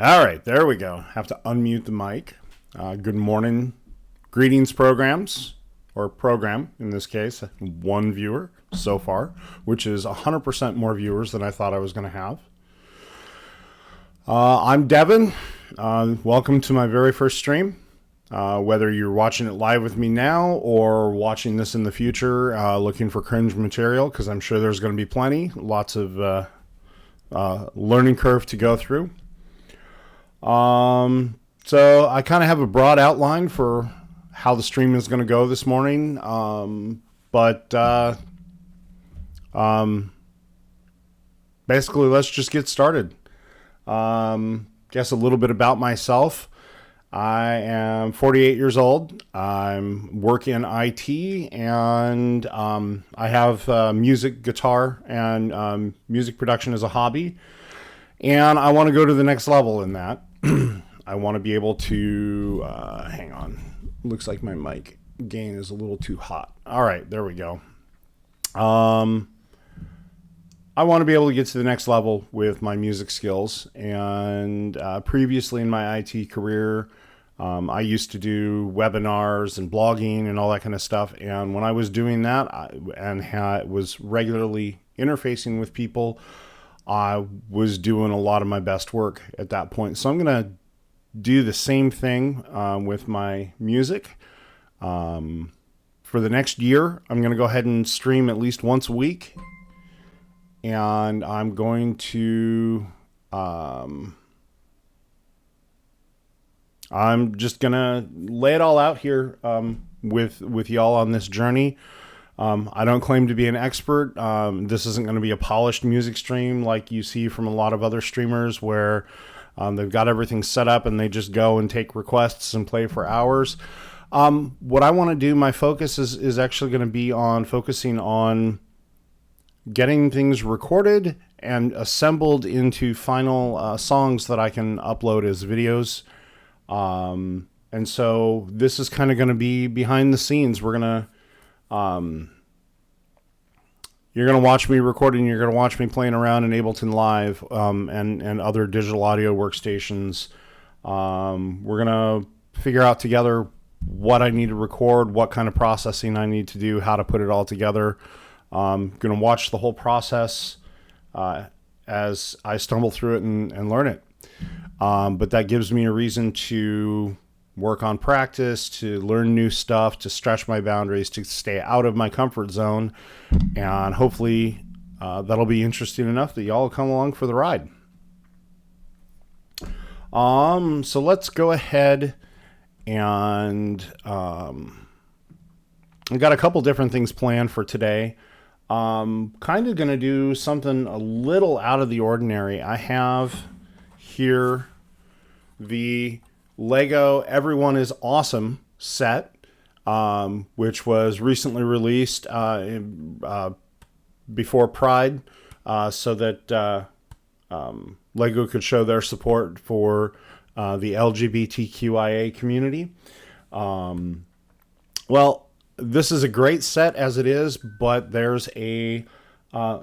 All right, there we go. Have to unmute the mic. Good morning. Greetings, programs, or program in this case. One viewer so far, which is 100% more viewers than I thought I was going to have. I'm Devin. Welcome to my very first stream. Whether you're watching it live with me now or watching this in the future, looking for cringe material, because I'm sure there's going to be plenty. Lots of learning curve to go through. So I kind of have a broad outline for how the stream is going to go this morning. But basically, let's just get started. Guess a little bit about myself. I am 48 years old. I'm work in IT, and I have music, guitar, and music production as a hobby. And I want to go to the next level in that. I want to be able to, hang on. Looks like my mic gain is a little too hot. All right, there we go. I want to be able to get to the next level with my music skills. And previously in my IT career, I used to do webinars and blogging and all that kind of stuff. And when I was doing that was regularly interfacing with people, I was doing a lot of my best work at that point. So I'm going to do the same thing with my music. For the next year, I'm going to go ahead and stream at least once a week. And I'm going to... I'm just going to lay it all out here with y'all on this journey. I don't claim to be an expert. This isn't going to be a polished music stream like you see from a lot of other streamers where they've got everything set up and they just go and take requests and play for hours. What I want to do, my focus is actually going to be on focusing on getting things recorded and assembled into final songs that I can upload as videos. And so this is kind of going to be behind the scenes. We're going to... you're going to watch me recording. You're going to watch me playing around in Ableton Live and other digital audio workstations. We're going to figure out together what I need to record, what kind of processing I need to do, how to put it all together. I'm going to watch the whole process as I stumble through it and learn it. But that gives me a reason to work on practice, to learn new stuff, to stretch my boundaries, to stay out of my comfort zone. And hopefully that'll be interesting enough that y'all will come along for the ride. So let's go ahead and I got a couple different things planned for today. Kind of going to do something a little out of the ordinary. I have here the Lego Everyone is Awesome set, which was recently released before Pride, so that Lego could show their support for the LGBTQIA community. Well, this is a great set as it is, but there's a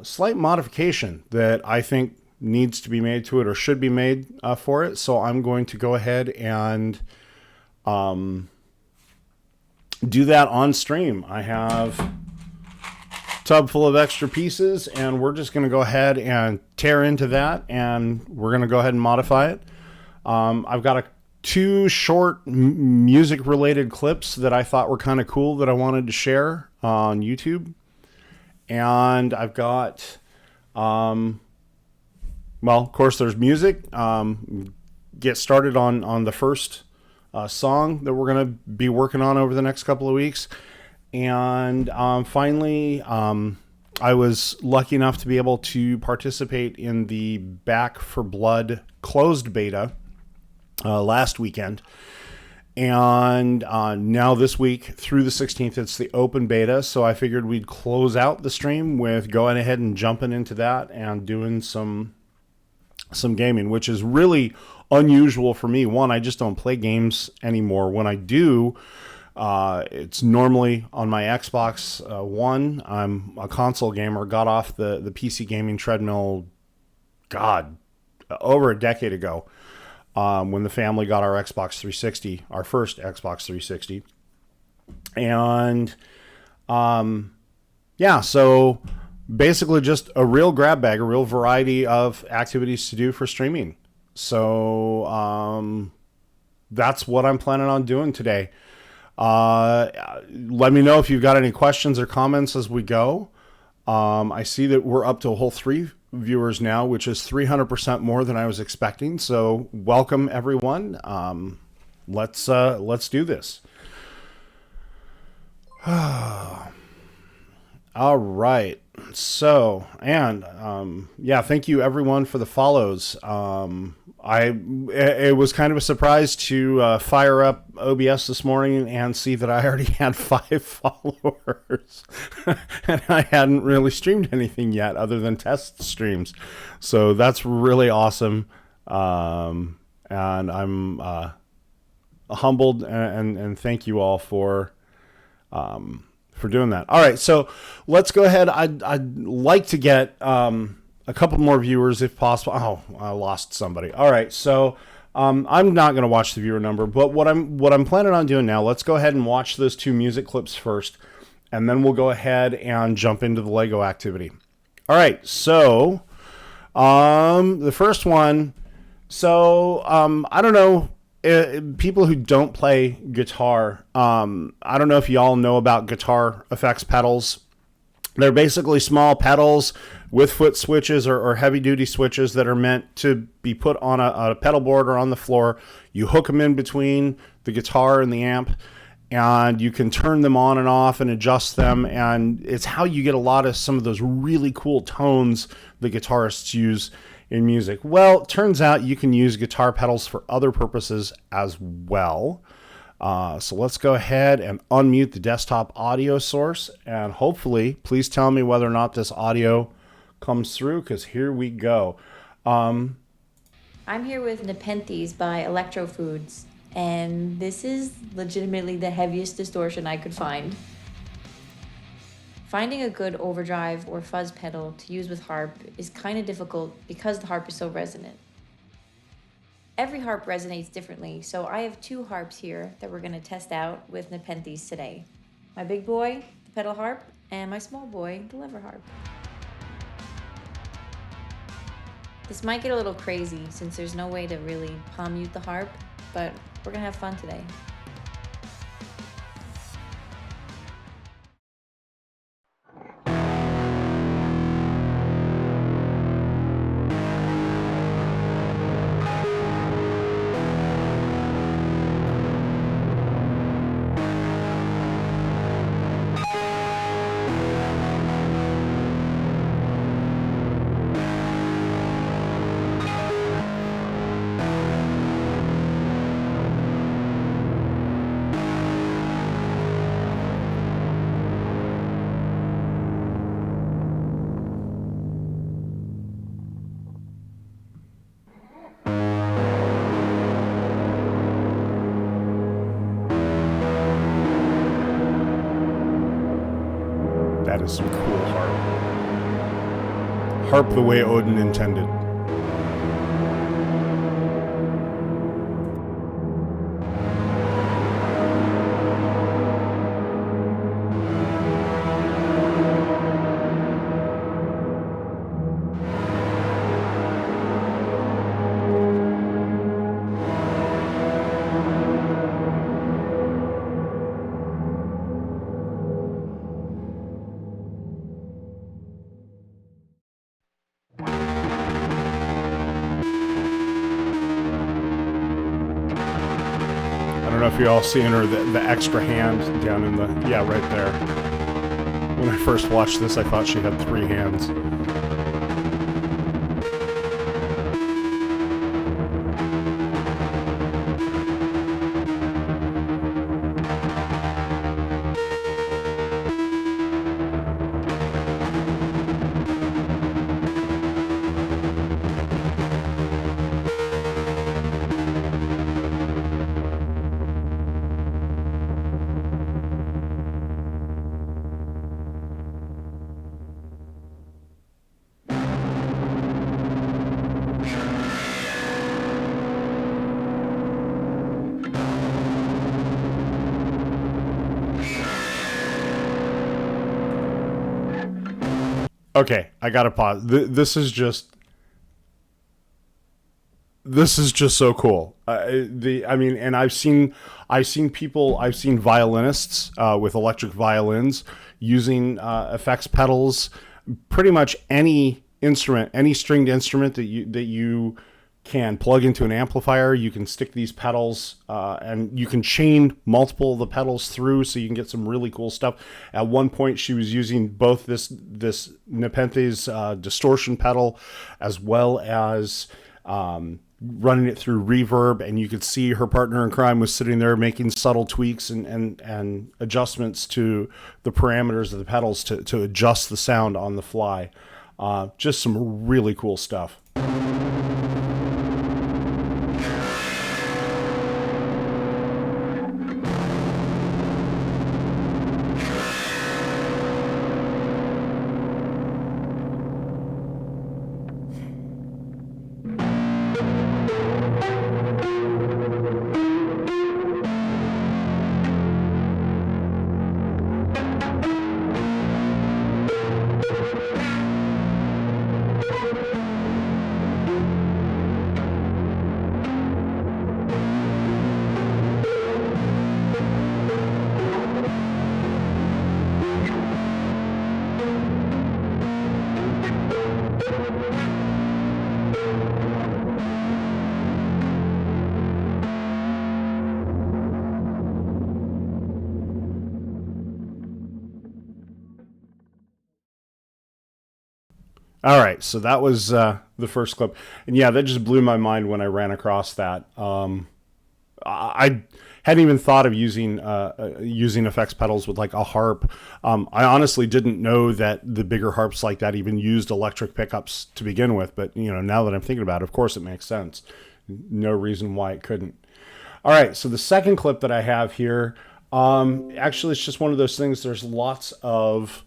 slight modification that I think needs to be made to it or should be made for it. So I'm going to go ahead and do that on stream. I have a tub full of extra pieces and we're just going to go ahead and tear into that and we're going to go ahead and modify it. I've got two short music related clips that I thought were kind of cool that I wanted to share on YouTube. And I've got, well, of course, there's music. Get started on the first song that we're going to be working on over the next couple of weeks. And finally, I was lucky enough to be able to participate in the Back for Blood closed beta last weekend. And now this week through the 16th, it's the open beta. So I figured we'd close out the stream with going ahead and jumping into that and doing some gaming, which is really unusual for me. One, I just don't play games anymore. When I do, it's normally on my Xbox One. I'm a console gamer, got off the PC gaming treadmill, God, over a decade ago. when the family got our Xbox 360, our first Xbox 360. And yeah, so basically just a real grab bag, a real variety of activities to do for streaming. So that's what I'm planning on doing today. Let me know if you've got any questions or comments as we go. I see that we're up to a whole 3 viewers now, which is 300% more than I was expecting. So welcome everyone. Let's do this. All right. So, and yeah, thank you everyone for the follows. It was kind of a surprise to fire up OBS this morning and see that I already had 5 followers, and I hadn't really streamed anything yet other than test streams. So that's really awesome, and I'm humbled and thank you all for doing that. All right, so let's go ahead. I'd like to get a couple more viewers if possible. Oh, I lost somebody. All right, so I'm not going to watch the viewer number, but what I'm planning on doing now, let's go ahead and watch those 2 music clips first, and then we'll go ahead and jump into the Lego activity. All right, so the first one. So I don't know. People who don't play guitar, I don't know if y'all know about guitar effects pedals. They're basically small pedals with foot switches or heavy-duty switches that are meant to be put on a pedal board or on the floor. You hook them in between the guitar and the amp, and you can turn them on and off and adjust them, and it's how you get a lot of some of those really cool tones the guitarists use in music. Well, it turns out you can use guitar pedals for other purposes as well. So let's go ahead and unmute the desktop audio source, and hopefully, please tell me whether or not this audio comes through, because here we go. I'm here with Nepenthes by Electro Foods, and this is legitimately the heaviest distortion I could find. Finding a good overdrive or fuzz pedal to use with harp is kind of difficult because the harp is so resonant. Every harp resonates differently, so I have 2 harps here that we're going to test out with Nepenthes today. My big boy, the pedal harp, and my small boy, the lever harp. This might get a little crazy since there's no way to really palm mute the harp, but we're going to have fun today. That is some cool harp. Harp the way Odin intended. I don't know if you all seen her, the extra hand down in the, yeah, right there. When I first watched this, I thought she had 3 hands. Okay, I gotta pause. This is just so cool. I mean, and I've seen people, I've seen violinists with electric violins using effects pedals. Pretty much any instrument, any stringed instrument that you can plug into an amplifier, you can stick these pedals, and you can chain multiple of the pedals through, so you can get some really cool stuff. At one point, she was using both this Nepenthe's distortion pedal, as well as running it through reverb, and you could see her partner in crime was sitting there making subtle tweaks and adjustments to the parameters of the pedals to adjust the sound on the fly. Just some really cool stuff. All right, so that was the first clip, and yeah, that just blew my mind when I ran across that. I hadn't even thought of using effects pedals with like a harp. I honestly didn't know that the bigger harps like that even used electric pickups to begin with. But now that I'm thinking about it, of course it makes sense. No reason why it couldn't. All right, so the second clip that I have here, actually, it's just one of those things. There's lots of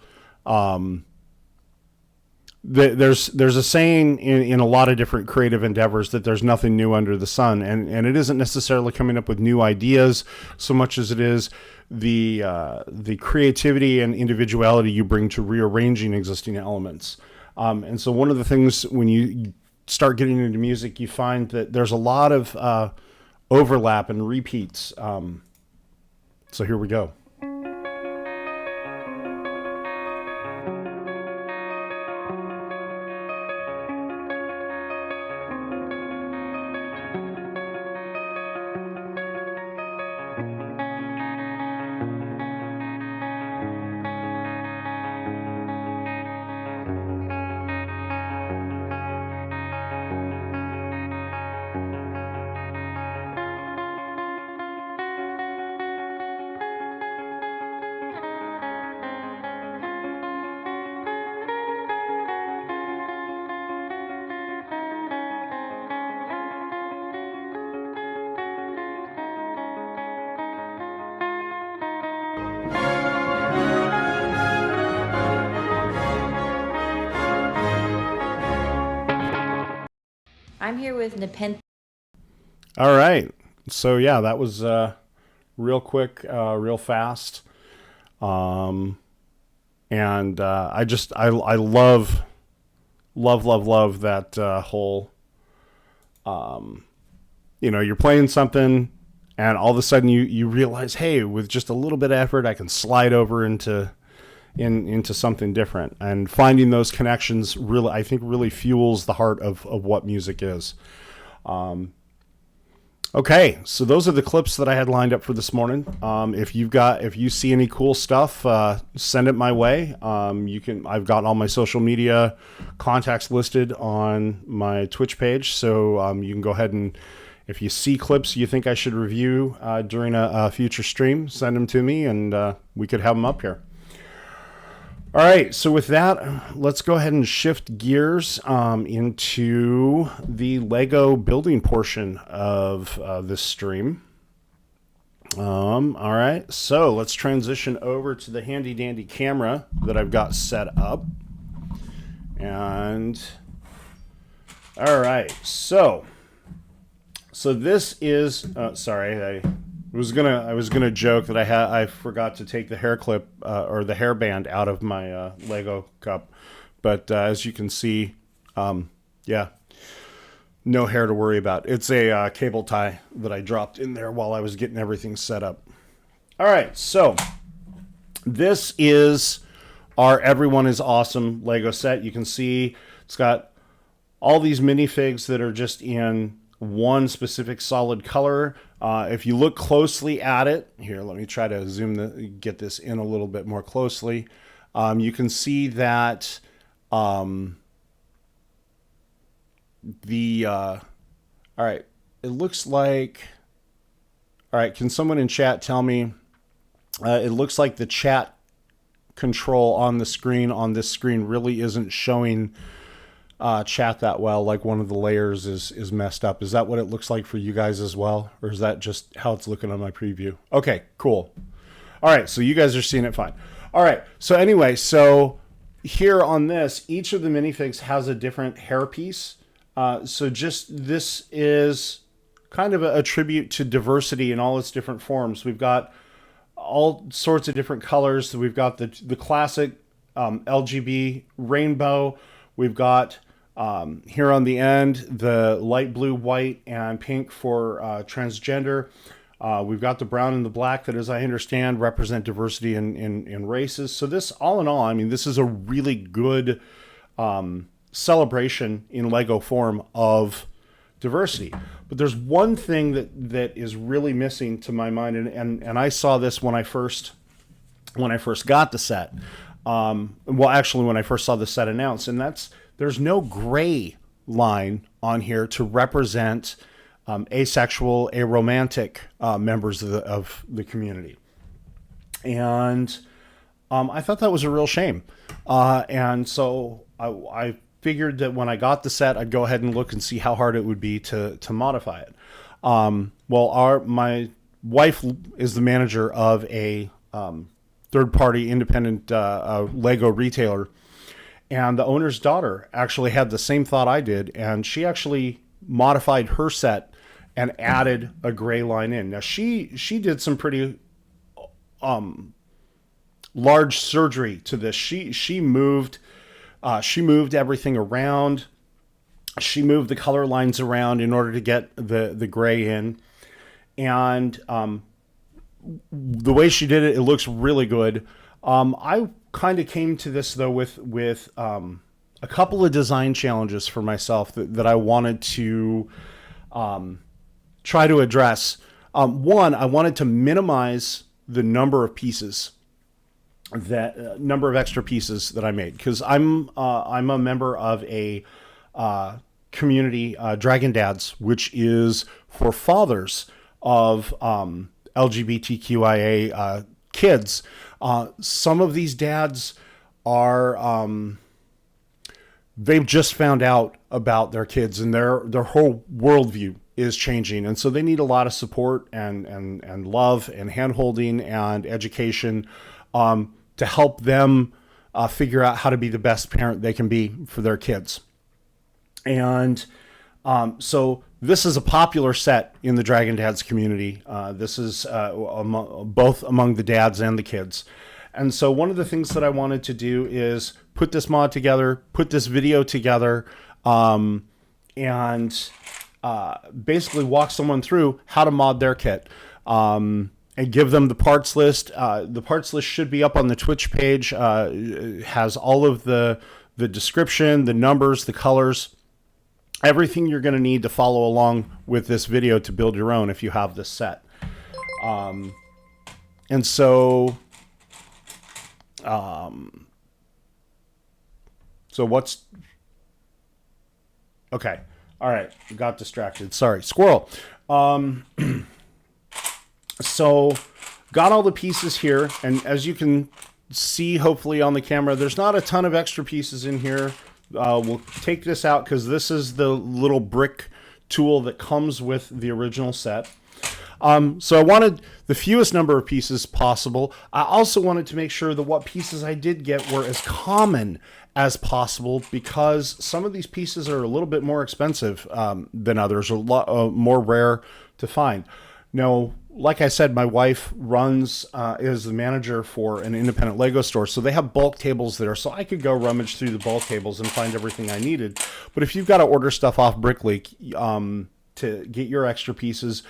there's a saying in a lot of different creative endeavors that there's nothing new under the sun, and it isn't necessarily coming up with new ideas so much as it is the creativity and individuality you bring to rearranging existing elements. And so one of the things when you start getting into music, you find that there's a lot of overlap and repeats. So here we go. I'm here with Nepenthe. All right. So yeah, that was real quick, real fast. And I love that whole, you're playing something and all of a sudden you realize, hey, with just a little bit of effort, I can slide over into something different, and finding those connections I think really fuels the heart of what music is. Okay, so those are the clips that I had lined up for this morning. If you see any cool stuff, send it my way. I've got all my social media contacts listed on my Twitch page, so you can go ahead and, if you see clips you think I should review during a future stream, send them to me, and we could have them up here. All right, so with that, let's go ahead and shift gears into the Lego building portion of this stream. All right, so let's transition over to the handy dandy camera that I've got set up. And all right, so this is sorry, I was gonna joke that I forgot to take the hair clip or the hairband out of my Lego cup, But as you can see, yeah, no hair to worry about. It's a cable tie that I dropped in there while I was getting everything set up. All right, so this is our Everyone is Awesome Lego set. You can see it's got all these minifigs that are just in one specific solid color. If you look closely at it, here, let me try to get this in a little bit more closely. You can see that all right, it looks like, all right, can someone in chat tell me, it looks like the chat control on the screen, on this screen, really isn't showing chat that well. Like one of the layers is messed up. Is that what it looks like for you guys as well? Or is that just how it's looking on my preview? Okay, cool. All right, so you guys are seeing it fine. All right, so anyway, so here on this, each of the minifigs has a different hairpiece. So just this is kind of a tribute to diversity in all its different forms. We've got all sorts of different colors. We've got the classic LGB rainbow. We've got here on the end the light blue, white, and pink for transgender. We've got the brown and the black that, as I understand, represent diversity in races. So this, all in all, I mean, this is a really good celebration in Lego form of diversity. But there's one thing that is really missing to my mind, and I saw this when I first got the set. Well, actually, when I first saw the set announced, and that's there's no gray line on here to represent asexual, aromantic members of the community. And I thought that was a real shame. And so I figured that when I got the set, I'd go ahead and look and see how hard it would be to modify it. Well, my wife is the manager of a third-party independent Lego retailer, and the owner's daughter actually had the same thought I did, and she actually modified her set and added a gray line in. Now she did some pretty large surgery to this. She moved everything around. She moved the color lines around in order to get the gray in, and the way she did it, it looks really good. I kind of came to this though with a couple of design challenges for myself that I wanted to try to address. One, I wanted to minimize the number of pieces, number of extra pieces that I made, because I'm a member of a community, Dragon Dads, which is for fathers of LGBTQIA kids. Some of these dads are they've just found out about their kids, and their whole worldview is changing, and so they need a lot of support and love and hand-holding and education to help them figure out how to be the best parent they can be for their kids. And so this is a popular set in the Dragon Dads community. This is both among the dads and the kids. And so one of the things that I wanted to do is put this mod together, put this video together, and basically walk someone through how to mod their kit, and give them the parts list. The parts list should be up on the Twitch page. It has all of the description, the numbers, the colors, everything you're going to need to follow along with this video to build your own if you have this set. And so, what's, okay. All right. Got distracted. Sorry. Squirrel. So got all the pieces here. And as you can see, hopefully on the camera, there's not a ton of extra pieces in here. We'll take this out because this is the little brick tool that comes with the original set. So I wanted the fewest number of pieces possible. I also wanted to make sure that what pieces I did get were as common as possible, because some of these pieces are a little bit more expensive than others, or a lot more rare to find. Now, like I said, my wife is the manager for an independent Lego store. So they have bulk tables there. So I could go rummage through the bulk tables and find everything I needed. But if you've got to order stuff off BrickLink to get your extra pieces,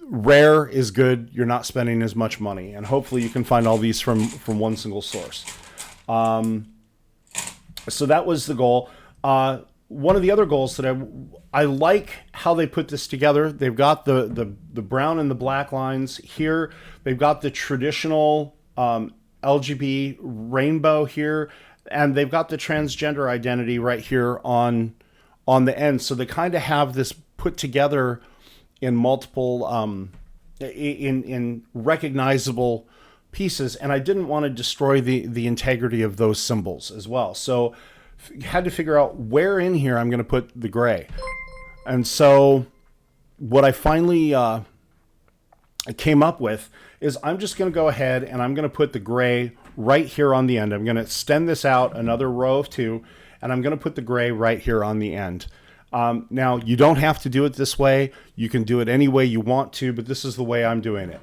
rare is good. You're not spending as much money. And hopefully you can find all these from one single source. So that was the goal. One of the other goals that I like how they put this together. They've got the brown and the black lines here. They've got the traditional LGB rainbow here, and they've got the transgender identity right here on the end. So they kind of have this put together in multiple in recognizable pieces, and I didn't want to destroy the integrity of those symbols as well. So had to figure out where in here I'm going to put the gray. And so what I finally came up with is I'm just going to go ahead and I'm going to put the gray right here on the end. I'm going to extend this out another row of 2, and I'm going to put the gray right here on the end. Now, you don't have to do it this way. You can do it any way you want to, but this is the way I'm doing it.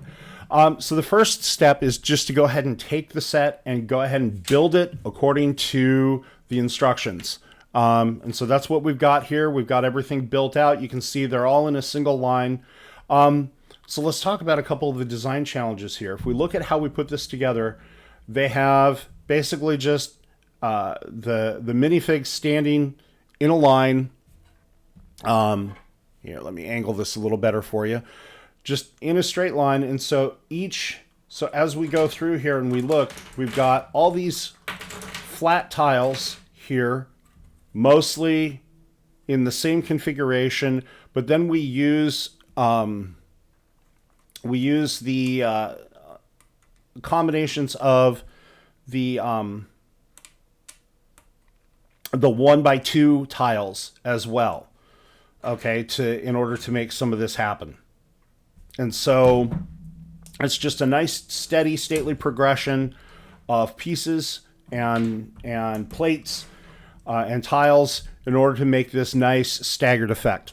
So the first step is just to go ahead and take the set and go ahead and build it according to the instructions. And so that's what we've got here. We've got everything built out. You can see they're all in a single line. So let's talk about a couple of the design challenges here. If we look at how we put this together, they have basically just the minifigs standing in a line. Here, let me angle this a little better for you. Just in a straight line. And so as we go through here and we look, we've got all these flat tiles here, mostly in the same configuration, but then we use the combinations of the 1x2 tiles as well, okay, in order to make some of this happen. And so it's just a nice, steady, stately progression of pieces and plates and tiles in order to make this nice staggered effect.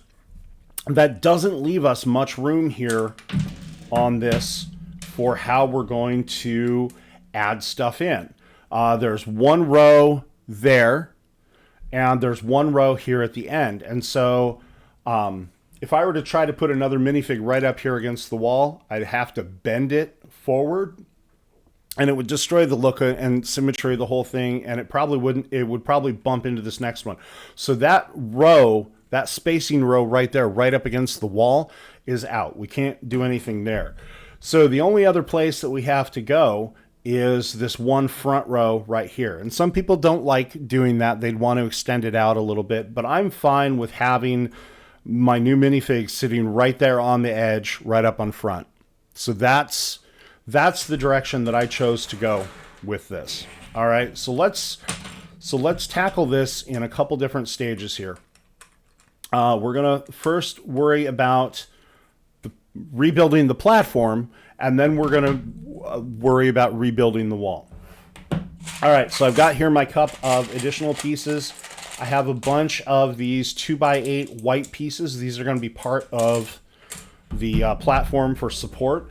That doesn't leave us much room here on this for how we're going to add stuff in. There's one row there, and there's one row here at the end. And so if I were to try to put another minifig right up here against the wall, I'd have to bend it forward, and it would destroy the look and symmetry of the whole thing, and it would probably bump into this next one. So that row, that spacing row right there, right up against the wall, is out. We can't do anything there. So the only other place that we have to go is this one front row right here. And some people don't like doing that. They'd want to extend it out a little bit, but I'm fine with having my new minifig sitting right there on the edge, right up on front. So that's the direction that I chose to go with this. All right, so let's tackle this in a couple different stages here. We're gonna first worry about rebuilding the platform, and then we're gonna worry about rebuilding the wall. All right, so I've got here my cup of additional pieces. I have a bunch of these 2x8 white pieces. These are going to be part of the platform for support.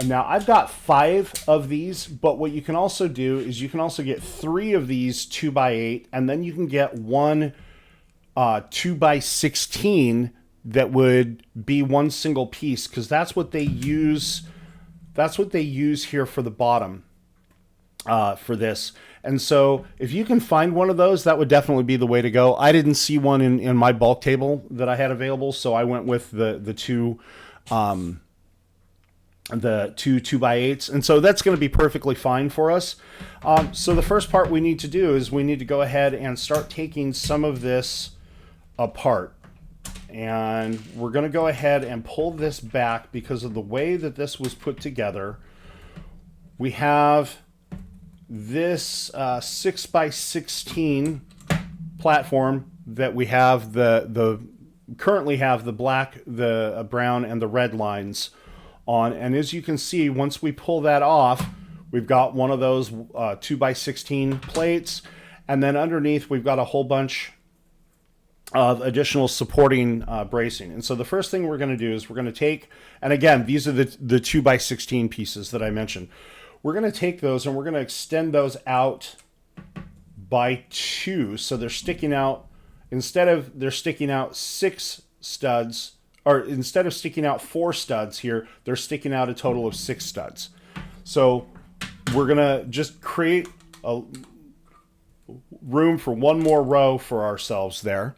Now, I've got 5 of these, but what you can also do is you can also get 3 of these 2x8, and then you can get one 2x16 that would be one single piece, because that's what they use. That's what they use here for the bottom for this. And so if you can find one of those, that would definitely be the way to go. I didn't see one in my bulk table that I had available, so I went with the two 2x8s, and so that's going to be perfectly fine for us. So the first part we need to do is we need to go ahead and start taking some of this apart. And we're going to go ahead and pull this back because of the way that this was put together. We have this 6x16 platform that we have currently have the black, the brown, and the red lines on. And as you can see, once we pull that off, we've got one of those 2x16 plates, and then underneath we've got a whole bunch of additional supporting bracing. And so the first thing we're going to do is we're going to take, and again, these are the 2x16 pieces that I mentioned. We're going to take those and we're going to extend those out by 2. So they're sticking out, they're sticking out 6 studs, or instead of sticking out 4 studs here, they're sticking out a total of 6 studs. So we're going to just create a room for one more row for ourselves there.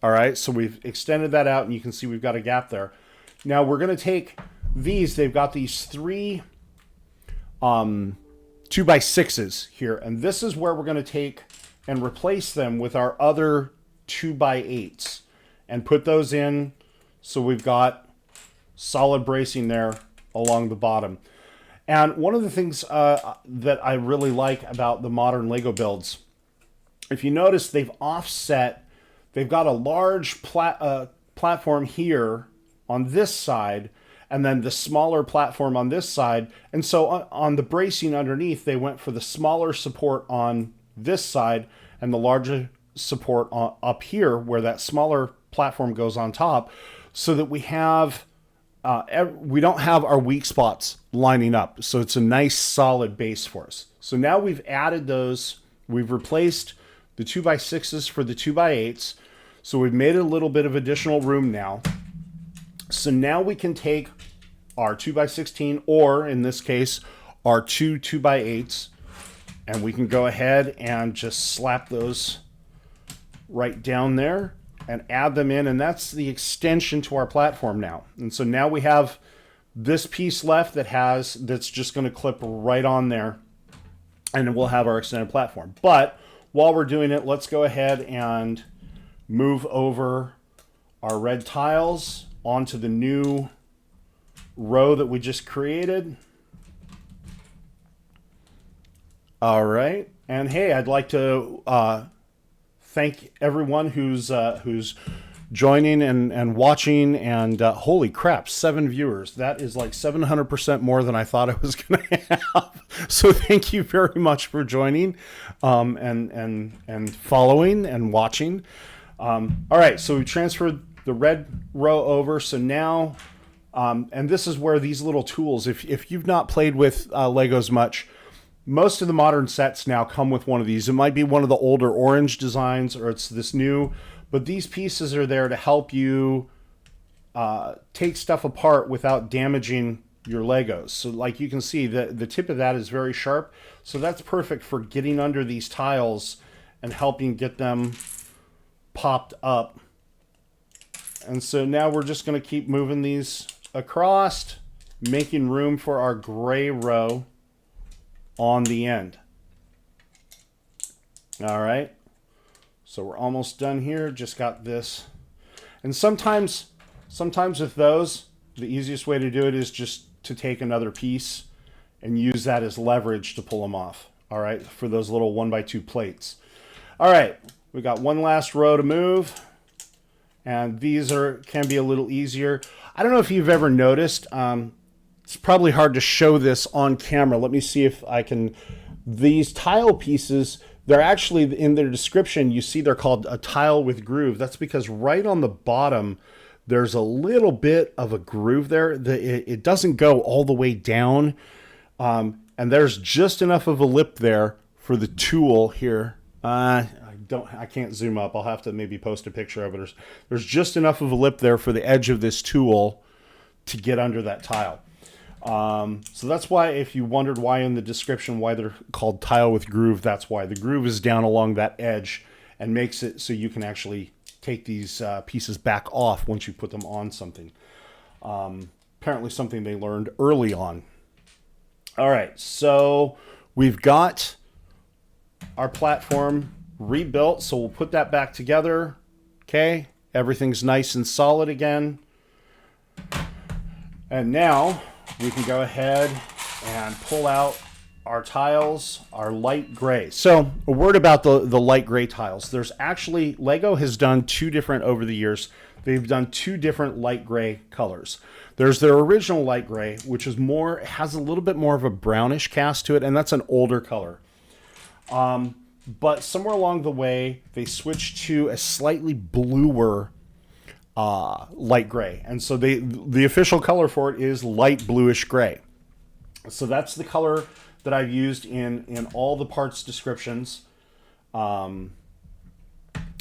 All right, so we've extended that out and you can see we've got a gap there. Now we're going to take these, they've got these 3 2x6s here, and this is where we're going to take and replace them with our other 2x8s and put those in, so we've got solid bracing there along the bottom. And one of the things that I really like about the modern Lego builds, if you notice, they've got a large platform here on this side, and then the smaller platform on this side. And so on the bracing underneath, they went for the smaller support on this side and the larger support up here where that smaller platform goes on top, so that we don't have our weak spots lining up. So it's a nice solid base for us. So now we've added those, we've replaced the 2x6s for the 2x8s. So we've made a little bit of additional room now. So now we can take our 2x16, or in this case, our 2x8s, and we can go ahead and just slap those right down there and add them in, and that's the extension to our platform now. And so now we have this piece left that's just going to clip right on there, and we'll have our extended platform. But while we're doing it, let's go ahead and move over our red tiles onto the new row that we just created. All right, and hey, I'd like to thank everyone who's joining and watching, and holy crap, 7 viewers. That is like 700% more than I thought I was going to have. So thank you very much for joining and following and watching. All right, so we transferred the red row over. So now, and this is where these little tools, if you've not played with Legos much, most of the modern sets now come with one of these. It might be one of the older orange designs, or it's this new, but these pieces are there to help you take stuff apart without damaging your Legos. So like you can see, the tip of that is very sharp. So that's perfect for getting under these tiles and helping get them popped up. And so now we're just going to keep moving these across, making room for our gray row on the end. All right, so we're almost done here. Just got this. And sometimes with those, the easiest way to do it is just to take another piece and use that as leverage to pull them off. All right, for those little 1x2 plates. All right, we got one last row to move, and these can be a little easier. I don't know if you've ever noticed, it's probably hard to show this on camera. Let me see if I can. These tile pieces, they're actually, in their description, you see they're called a tile with groove. That's because right on the bottom, there's a little bit of a groove there. It doesn't go all the way down. And there's just enough of a lip there for the tool here. I can't zoom up. I'll have to maybe post a picture of it. There's just enough of a lip there for the edge of this tool to get under that tile. So that's why, if you wondered why in the description why they're called tile with groove, that's why. The groove is down along that edge and makes it so you can actually take these pieces back off once you put them on something. Apparently something they learned early on. All right, so we've got our platform rebuilt, so we'll put that back together. Okay, everything's nice and solid again. And now we can go ahead and pull out our tiles, our light gray. So a word about the light gray tiles. There's actually, Lego has done 2 different over the years. They've done 2 different light gray colors. There's their original light gray, which is has a little bit more of a brownish cast to it, and that's an older color. but somewhere along the way, they switched to a slightly bluer light gray. And so the official color for it is light bluish gray. So that's the color that I've used in all the parts descriptions. All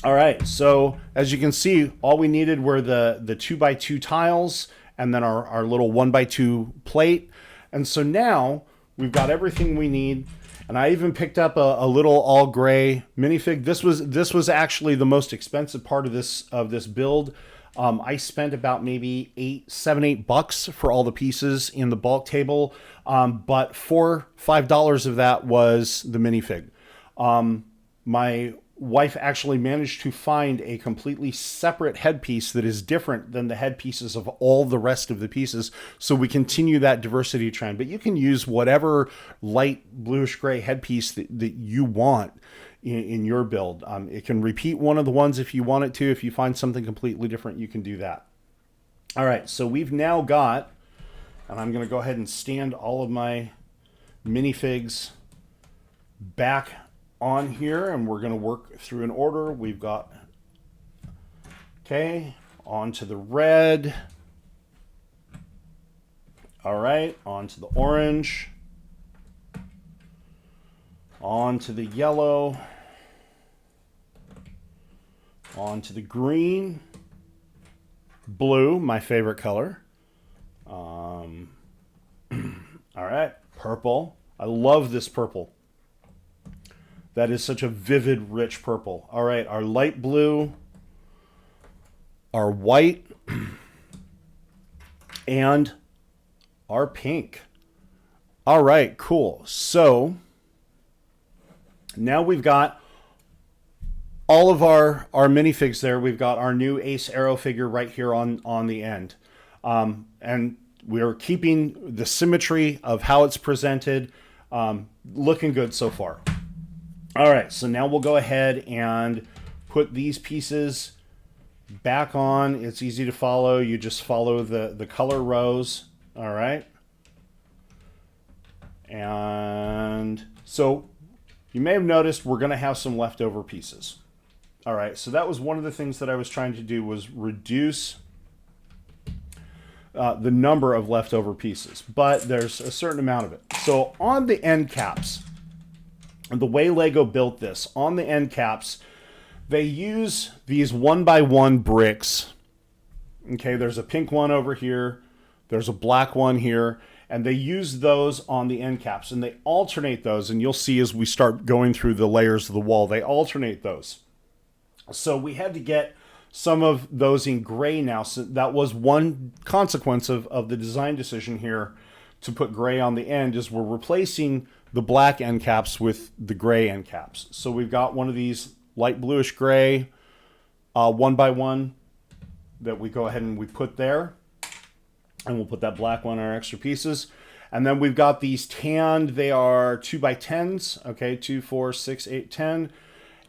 right, so as you can see, all we needed were the 2x2 tiles and then our little 1x2 plate. And so now we've got everything we need. And I even picked up a little all gray minifig. This was actually the most expensive part of this build. I spent about maybe $7-8 for all the pieces in the bulk table, but $4-5 of that was the minifig. My wife actually managed to find a completely separate headpiece that is different than the headpieces of all the rest of the pieces, so we continue that diversity trend. But you can use whatever light bluish gray headpiece that you want in your build. It can repeat one of the ones if you want it to. If you find something completely different, you can do that. All right, so we've now got, and I'm going to go ahead and stand all of my minifigs back on here, and we're going to work through an order. We've got, okay, on to the red. All right, on to the orange. On to the yellow. On to the green. Blue, my favorite color. All right, purple. I love this purple. That is such a vivid, rich purple. All right, our light blue, our white, and our pink. All right, cool. So now we've got all of our minifigs there. We've got our new Ace Arrow figure right here on the end. And we're keeping the symmetry of how it's presented. Looking good so far. All right, so now we'll go ahead and put these pieces back on. It's easy to follow. You just follow the color rows. All right. And so you may have noticed we're going to have some leftover pieces. All right, so that was one of the things that I was trying to do, was reduce the number of leftover pieces, but there's a certain amount of it. So on the end caps, the way Lego built this, on the end caps, they use these 1x1 bricks. Okay, there's a pink one over here, there's a black one here, and they use those on the end caps, and they alternate those, and you'll see as we start going through the layers of the wall, they alternate those. So we had to get some of those in gray now. So that was one consequence of the design decision here to put gray on the end, is we're replacing the black end caps with the gray end caps. So we've got one of these light bluish gray 1x1 that we go ahead and we put there. And we'll put that black one on our extra pieces. And then we've got these tanned, they are 2x10s, okay, 2, 4, 6, 8, 10.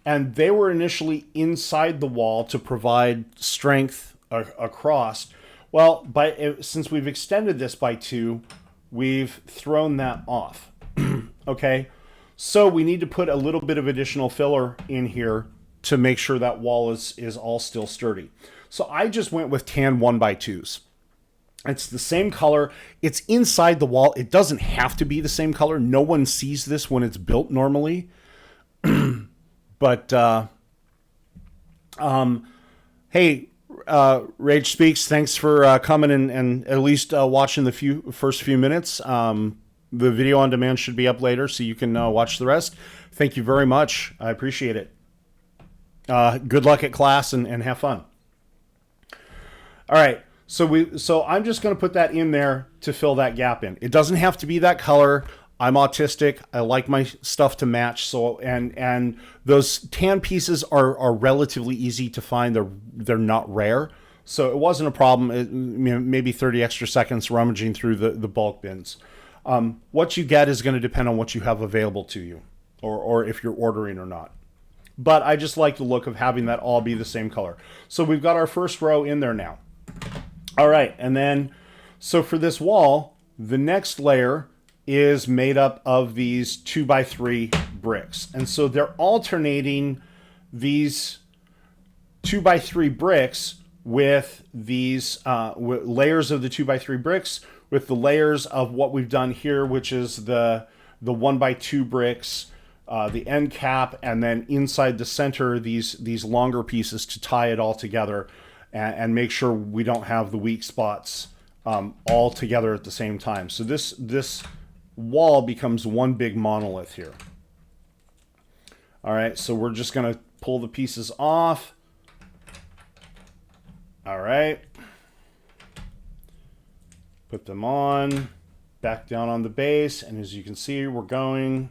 And they were initially inside the wall to provide strength across. Well, since we've extended this by 2, we've thrown that off. Okay, so we need to put a little bit of additional filler in here to make sure that wall is all still sturdy. So I just went with tan 1x2s. It's the same color. It's inside the wall. It doesn't have to be the same color. No one sees this when it's built normally. But, hey, Rage Speaks, thanks for coming and at least watching the first few minutes. The video on demand should be up later, so you can watch the rest. Thank you very much. I appreciate it. Good luck at class and have fun. All right. So I'm just going to put that in there to fill that gap in. It doesn't have to be that color. I'm autistic. I like my stuff to match. So and those tan pieces are relatively easy to find. They're not rare. So it wasn't a problem. Maybe 30 extra seconds rummaging through the bulk bins. What you get is going to depend on what you have available to you, or if you're ordering or not. But I just like the look of having that all be the same color. So we've got our first row in there now. All right, and then, so for this wall, the next layer is made up of these 2x3 bricks. And so they're alternating these 2x3 bricks with these layers of the 2x3 bricks with the layers of what we've done here, which is the 1x2 bricks, the end cap, and then inside the center, these longer pieces to tie it all together and make sure we don't have the weak spots all together at the same time. So this wall becomes one big monolith here. All right, so we're just going to pull the pieces off. All right. Put them on, back down on the base, and as you can see, we're coming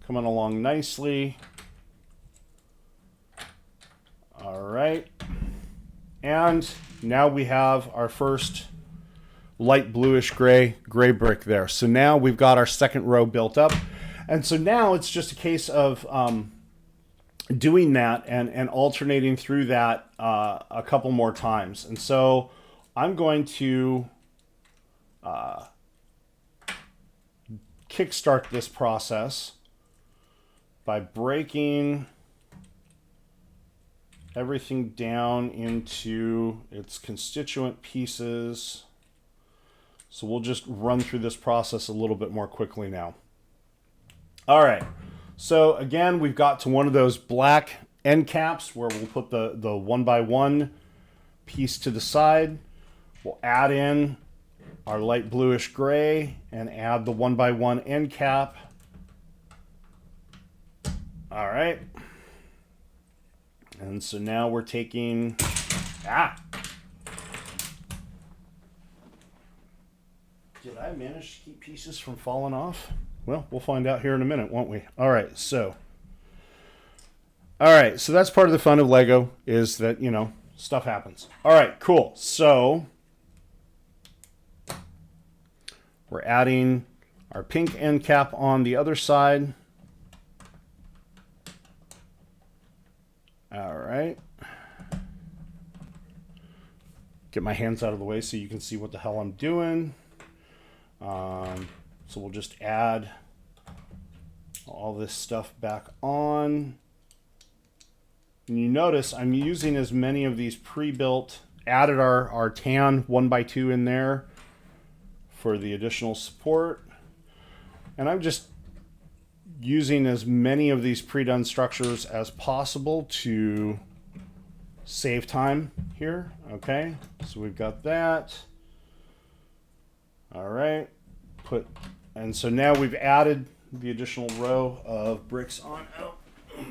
along nicely. All right. And now we have our first light bluish gray brick there. So now we've got our second row built up. And so now it's just a case of doing that and alternating through that a couple more times. And so I'm going to kickstart this process by breaking everything down into its constituent pieces. So we'll just run through this process a little bit more quickly now. All right. So again, we've got to one of those black end caps where we'll put the 1x1 piece to the side. We'll add in our light bluish gray and add the 1x1 end cap. All right. And so now we're taking, Did I manage to keep pieces from falling off? Well, we'll find out here in a minute, won't we? All right, so that's part of the fun of Lego is that, you know, stuff happens. All right, cool. So we're adding our pink end cap on the other side. All right. Get my hands out of the way so you can see what the hell I'm doing. So we'll just add all this stuff back on. And you notice I'm using as many of these pre-built, added our tan 1x2 in there for the additional support. And I'm just using as many of these pre-done structures as possible to save time here. Okay, so we've got that. All right, and so now we've added the additional row of bricks on. Oh, I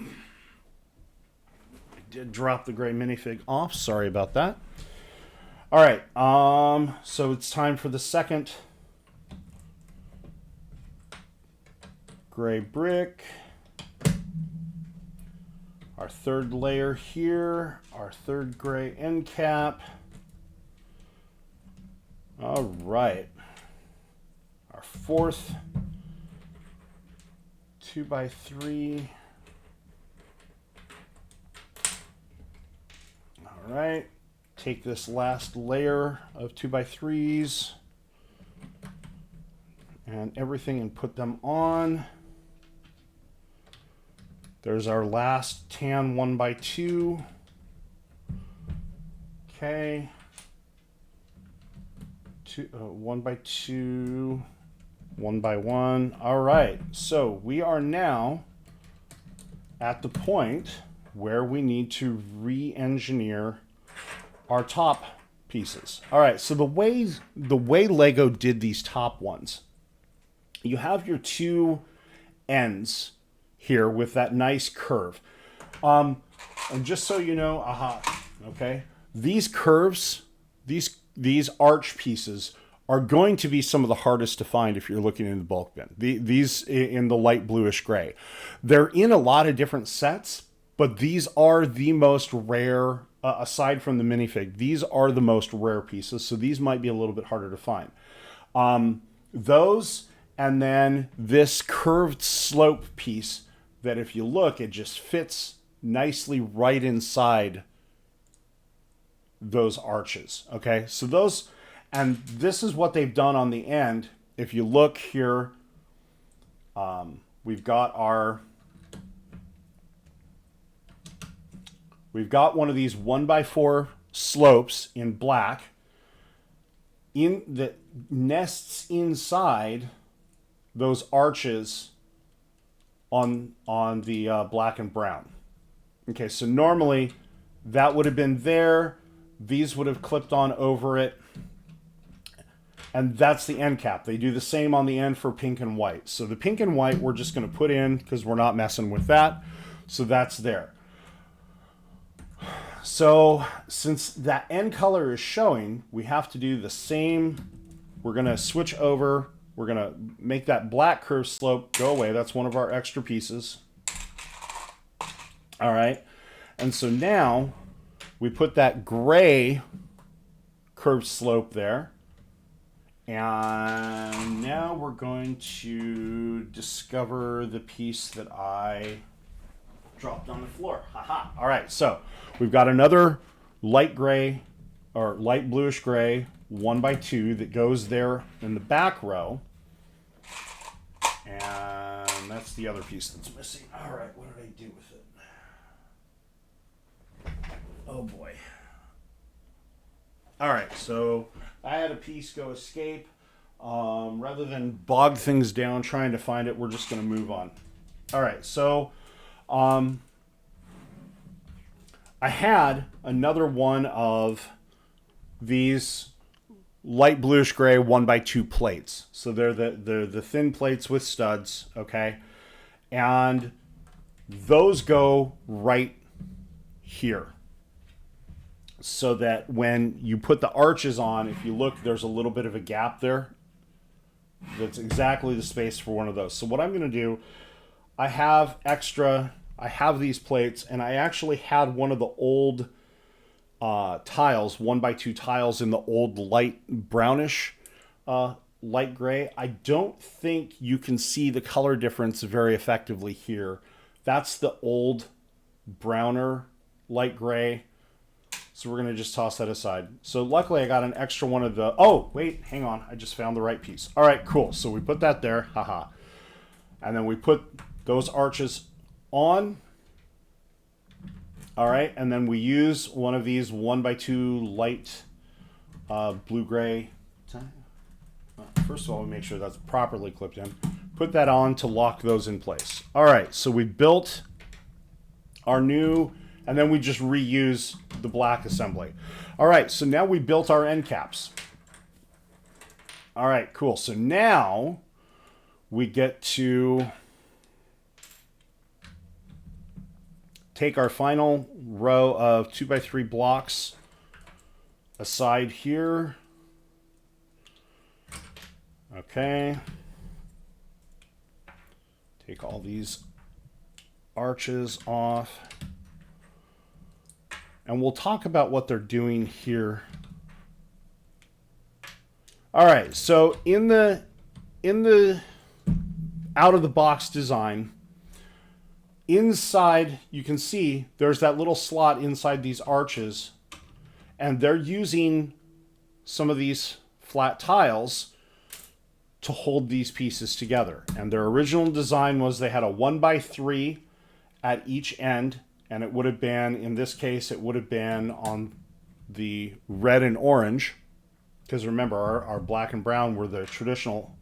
did drop the gray minifig off. Sorry about that. All right, so it's time for the second gray brick. Our third layer here, our third gray end cap. All right. Our fourth 2x3. All right. Take this last layer of 2x3s and everything and put them on. There's our last tan 1x2. Okay. 1x2, 1x1. All right. So we are now at the point where we need to re-engineer our top pieces. All right. So the way Lego did these top ones, you have your two ends here with that nice curve. And just so you know, okay, these curves, these arch pieces are going to be some of the hardest to find if you're looking in the bulk bin. These in the light bluish gray. They're in a lot of different sets, but these are the most rare, aside from the minifig, these are the most rare pieces, so these might be a little bit harder to find. Those, and then this curved slope piece that if you look, it just fits nicely right inside those arches. Okay, so those, and this is what they've done on the end. If you look here, we've got one of these 1x4 slopes in black that nests inside those arches on the black and brown. Okay, so normally that would have been there. These would have clipped on over it. And that's the end cap. They do the same on the end for pink and white. So the pink and white we're just going to put in because we're not messing with that. So that's there. So since that end color is showing, we have to do the same. We're going to switch over. We're going to make that black curved slope go away. That's one of our extra pieces. All right. And so now we put that gray curved slope there. And now we're going to discover the piece that I dropped on the floor. Haha. All right. So we've got another light gray or light bluish gray 1x2 that goes there in the back row. And that's the other piece that's missing. All right. What did I do with it? Oh boy. All right. So I had a piece go escape. Rather than bog things down trying to find it, we're just going to move on. All right. So I had another one of these light bluish gray 1x2 plates. So they're the thin plates with studs, okay? And those go right here. So that when you put the arches on, if you look, there's a little bit of a gap there. That's exactly the space for one of those. So what I'm going to do, I have these plates, and I actually had one of the old tiles, 1x2 tiles in the old light brownish light gray. I don't think you can see the color difference very effectively here. That's the old browner light gray. So we're going to just toss that aside. So luckily I got an extra one of the... Oh, wait, hang on. I just found the right piece. All right, cool. So we put that there. Haha. And then we put those arches on. All right, and then we use one of these 1x2 light blue-gray. First of all, we make sure that's properly clipped in. Put that on to lock those in place. All right, so we built our new... And then we just reuse the black assembly. All right, so now we built our end caps. All right, cool. So now we get to take our final row of 2x3 blocks aside here. Okay. Take all these arches off. And we'll talk about what they're doing here. All right, so in the out of the box design, inside you can see there's that little slot inside these arches, and they're using some of these flat tiles to hold these pieces together. And their original design was they had a 1x3 at each end. And it would have been, in this case, it would have been on the red and orange. Because remember, our black and brown were the traditional.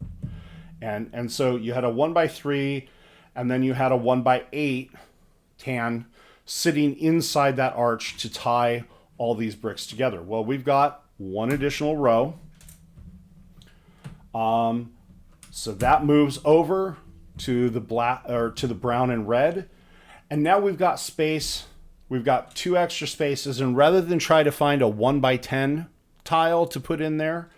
And so you had a 1x3, and then you had a 1x8 tan sitting inside that arch to tie all these bricks together. Well, we've got one additional row. So that moves over to the black or to the brown and red. And now we've got space, we've got two extra spaces, and rather than try to find a 1x10 tile to put in there,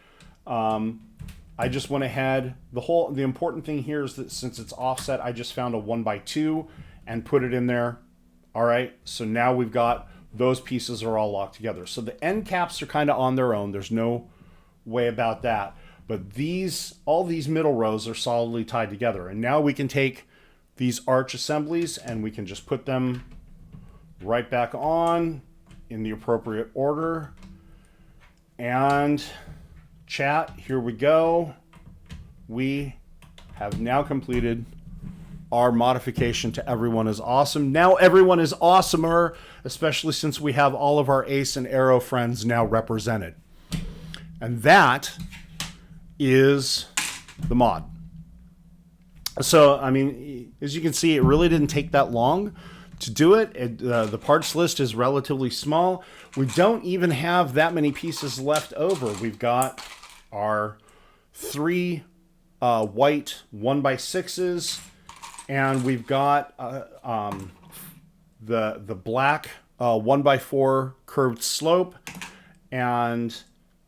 I just went ahead, the important thing here is that since it's offset, I just found a 1x2 and put it in there. All right, so now we've got, those pieces are all locked together. So the end caps are kind of on their own, there's no way about that. But all these middle rows are solidly tied together. And now we can take these arch assemblies and we can just put them right back on in the appropriate order. And chat, here we go. We have now completed our modification to Everyone is Awesome. Now everyone is awesomer, especially since we have all of our Ace and Arrow friends now represented. And that is the mod. So, I mean, as you can see, it really didn't take that long to do it. The parts list is relatively small. We don't even have that many pieces left over. We've got our 3 white 1x6s, and we've got the black 1x4 curved slope, and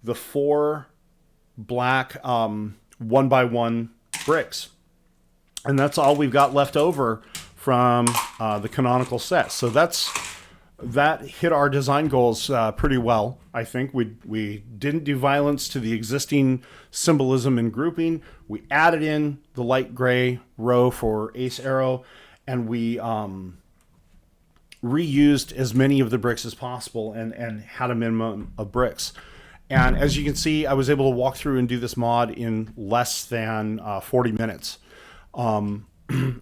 the 4 black 1x1 bricks. And that's all we've got left over from the canonical set. So that hit our design goals pretty well. I think we didn't do violence to the existing symbolism and grouping. We added in the light gray row for Ace Arrow, and we reused as many of the bricks as possible and had a minimum of bricks. And as you can see, I was able to walk through and do this mod in less than 40 minutes. And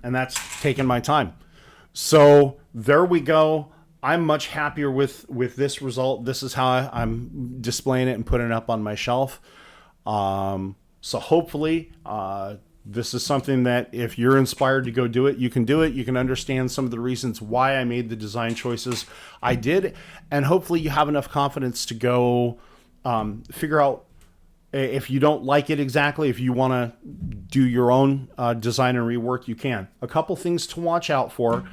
that's taken my time. So there we go. I'm much happier with this result. This is how I'm displaying it and putting it up on my shelf. So hopefully this is something that if you're inspired to go do it, you can do it. You can understand some of the reasons why I made the design choices I did. And hopefully you have enough confidence to go figure out if you don't like it exactly, if you want to do your own design and rework, you can. A couple things to watch out for.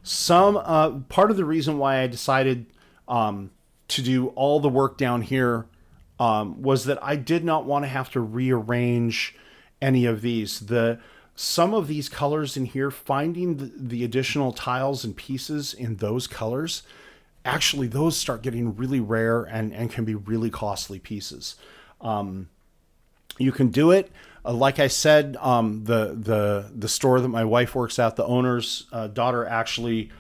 Some part of the reason why I decided to do all the work down here was that I did not want to have to rearrange any of these. Some of these colors in here, finding the additional tiles and pieces in those colors, actually those start getting really rare and can be really costly pieces. You can do it. Like I said, the store that my wife works at, the owner's daughter actually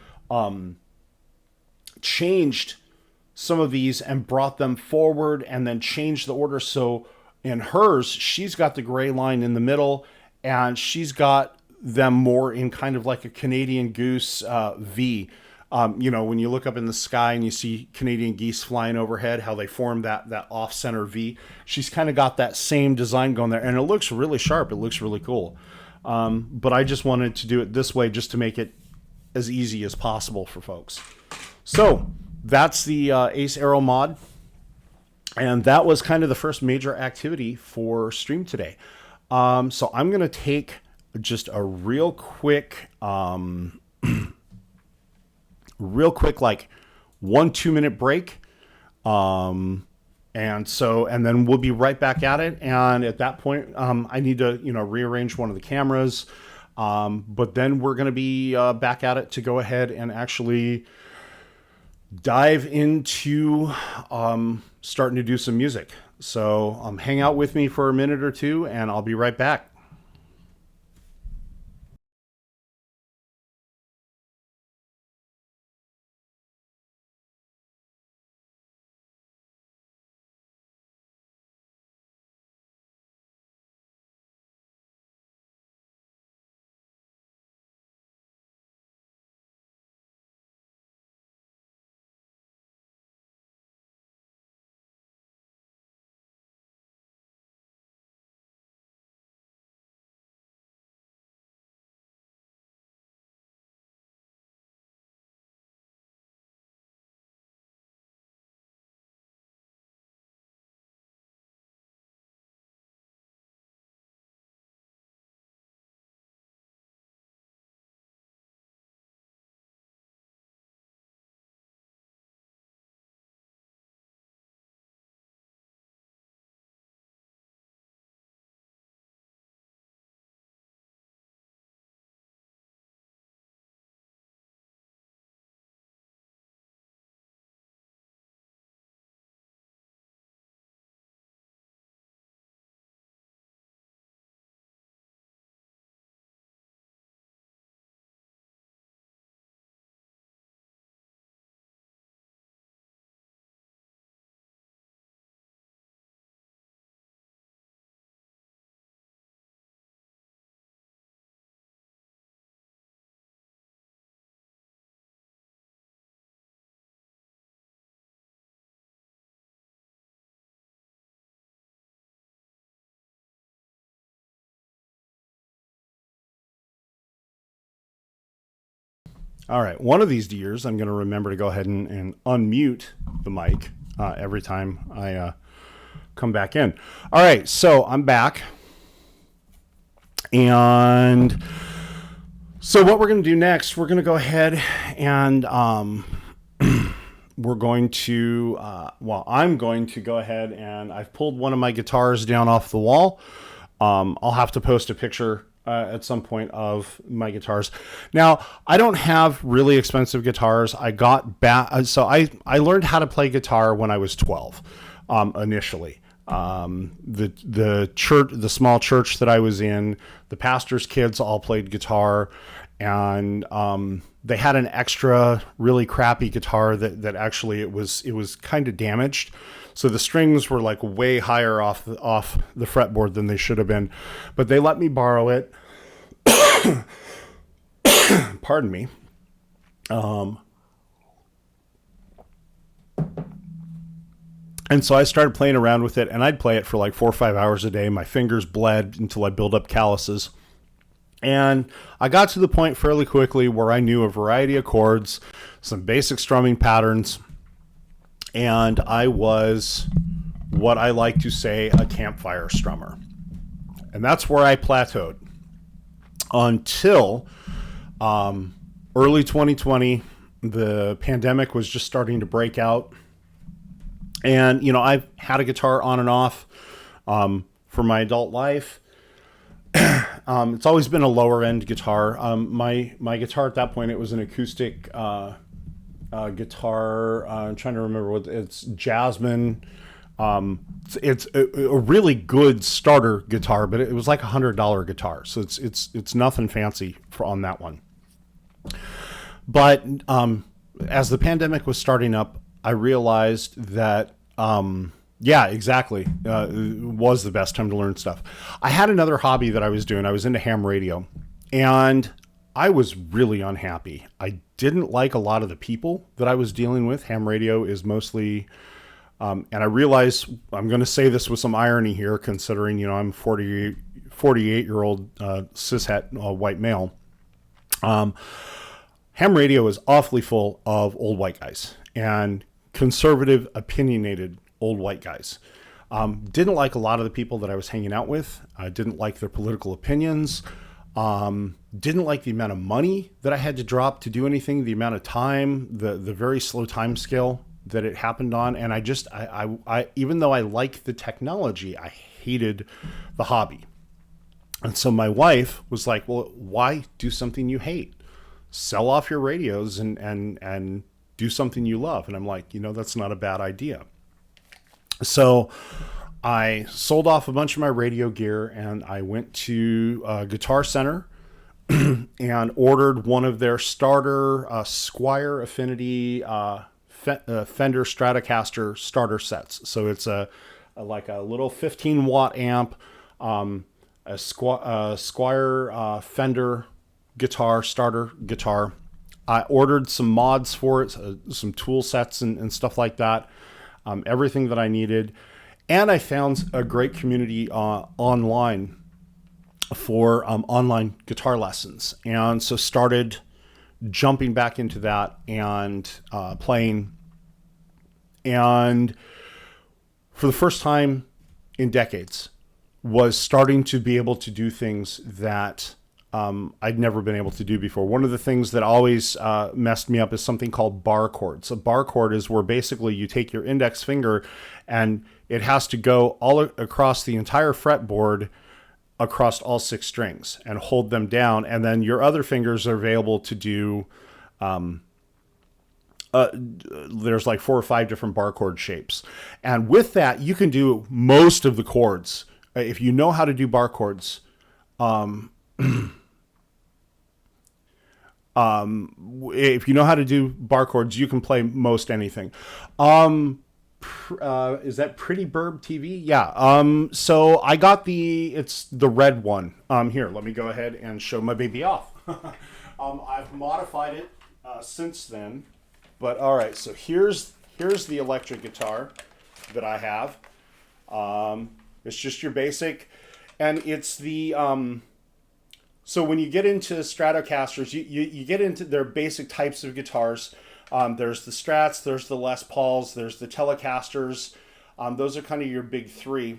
changed some of these and brought them forward and then changed the order. So in hers, she's got the gray line in the middle, and she's got them more in kind of like a Canadian goose V. When you look up in the sky and you see Canadian geese flying overhead, how they form that off-center V. She's kind of got that same design going there, and it looks really sharp. It looks really cool. But I just wanted to do it this way just to make it as easy as possible for folks. So that's the Ace Arrow mod. And that was kind of the first major activity for stream today. So I'm going to take just a real quick... like 1-2 minute break. And then we'll be right back at it. And at that point, I need to, rearrange one of the cameras. But then we're going to be back at it to go ahead and actually dive into starting to do some music. So hang out with me for a minute or two, and I'll be right back. All right. One of these years, I'm going to remember to go ahead and unmute the mic every time I come back in. All right. So I'm back. And so what we're going to do next, we're going to go ahead and we're going to, I'm going to go ahead and I've pulled one of my guitars down off the wall. I'll have to post a picture at some point of my guitars. Now, I don't have really expensive guitars. I got back, so I learned how to play guitar when I was 12 initially. The church, the small church that I was in, the pastor's kids all played guitar, and they had an extra really crappy guitar that actually it was kind of damaged. So the strings were like way higher off the fretboard than they should have been, but they let me borrow it. Pardon me. And so I started playing around with it, and I'd play it for like 4 or 5 hours a day. My fingers bled until I built up calluses. And I got to the point fairly quickly where I knew a variety of chords, some basic strumming patterns, and I was what I like to say a campfire strummer. And that's where I plateaued until early 2020. The pandemic was just starting to break out. And, you know, I've had a guitar on and off for my adult life. It's always been a lower end guitar. My guitar at that point, it was an acoustic guitar. I'm trying to remember what it's Jasmine. It's a really good starter guitar, but it was like $100 guitar. So it's nothing fancy on that one. But as the pandemic was starting up, I realized that, yeah, exactly, was the best time to learn stuff. I had another hobby that I was doing. I was into ham radio, and I was really unhappy. I didn't like a lot of the people that I was dealing with. Ham radio is mostly, and I realize I'm going to say this with some irony here, considering, you know, I'm 48-year-old cishet white male. Ham radio is awfully full of old white guys and conservative, opinionated old white guys. Didn't like a lot of the people that I was hanging out with. I didn't like their political opinions. Didn't like the amount of money that I had to drop to do anything, the amount of time, the very slow time scale that it happened on. And I even though I liked the technology, I hated the hobby. And so my wife was like, well, why do something you hate? Sell off your radios and do something you love. And I'm like, you know, that's not a bad idea. So I sold off a bunch of my radio gear, and I went to Guitar Center and ordered one of their starter Squier Affinity Fender Stratocaster starter sets. So it's like a little 15-watt amp, a Squier Fender guitar, starter guitar. I ordered some mods for it, some tool sets and stuff like that, everything that I needed. And I found a great community online for online guitar lessons. And so started jumping back into that and playing. And for the first time in decades, was starting to be able to do things that I'd never been able to do before. One of the things that always messed me up is something called bar chords. A bar chord is where basically you take your index finger and it has to go all across the entire fretboard, across all 6 strings, and hold them down. And then your other fingers are available to do, there's like 4 or 5 different bar chord shapes. And with that, you can do most of the chords. If you know how to do bar chords, if you know how to do bar chords, you can play most anything. Is that Pretty Burb TV? Yeah. So I got it's the red one. Here, let me go ahead and show my baby off. I've modified it since then, but all right. So here's the electric guitar that I have. It's just your basic, and it's the So when you get into Stratocasters, you get into their basic types of guitars. There's the Strats, there's the Les Pauls, there's the Telecasters. Those are kind of your big three.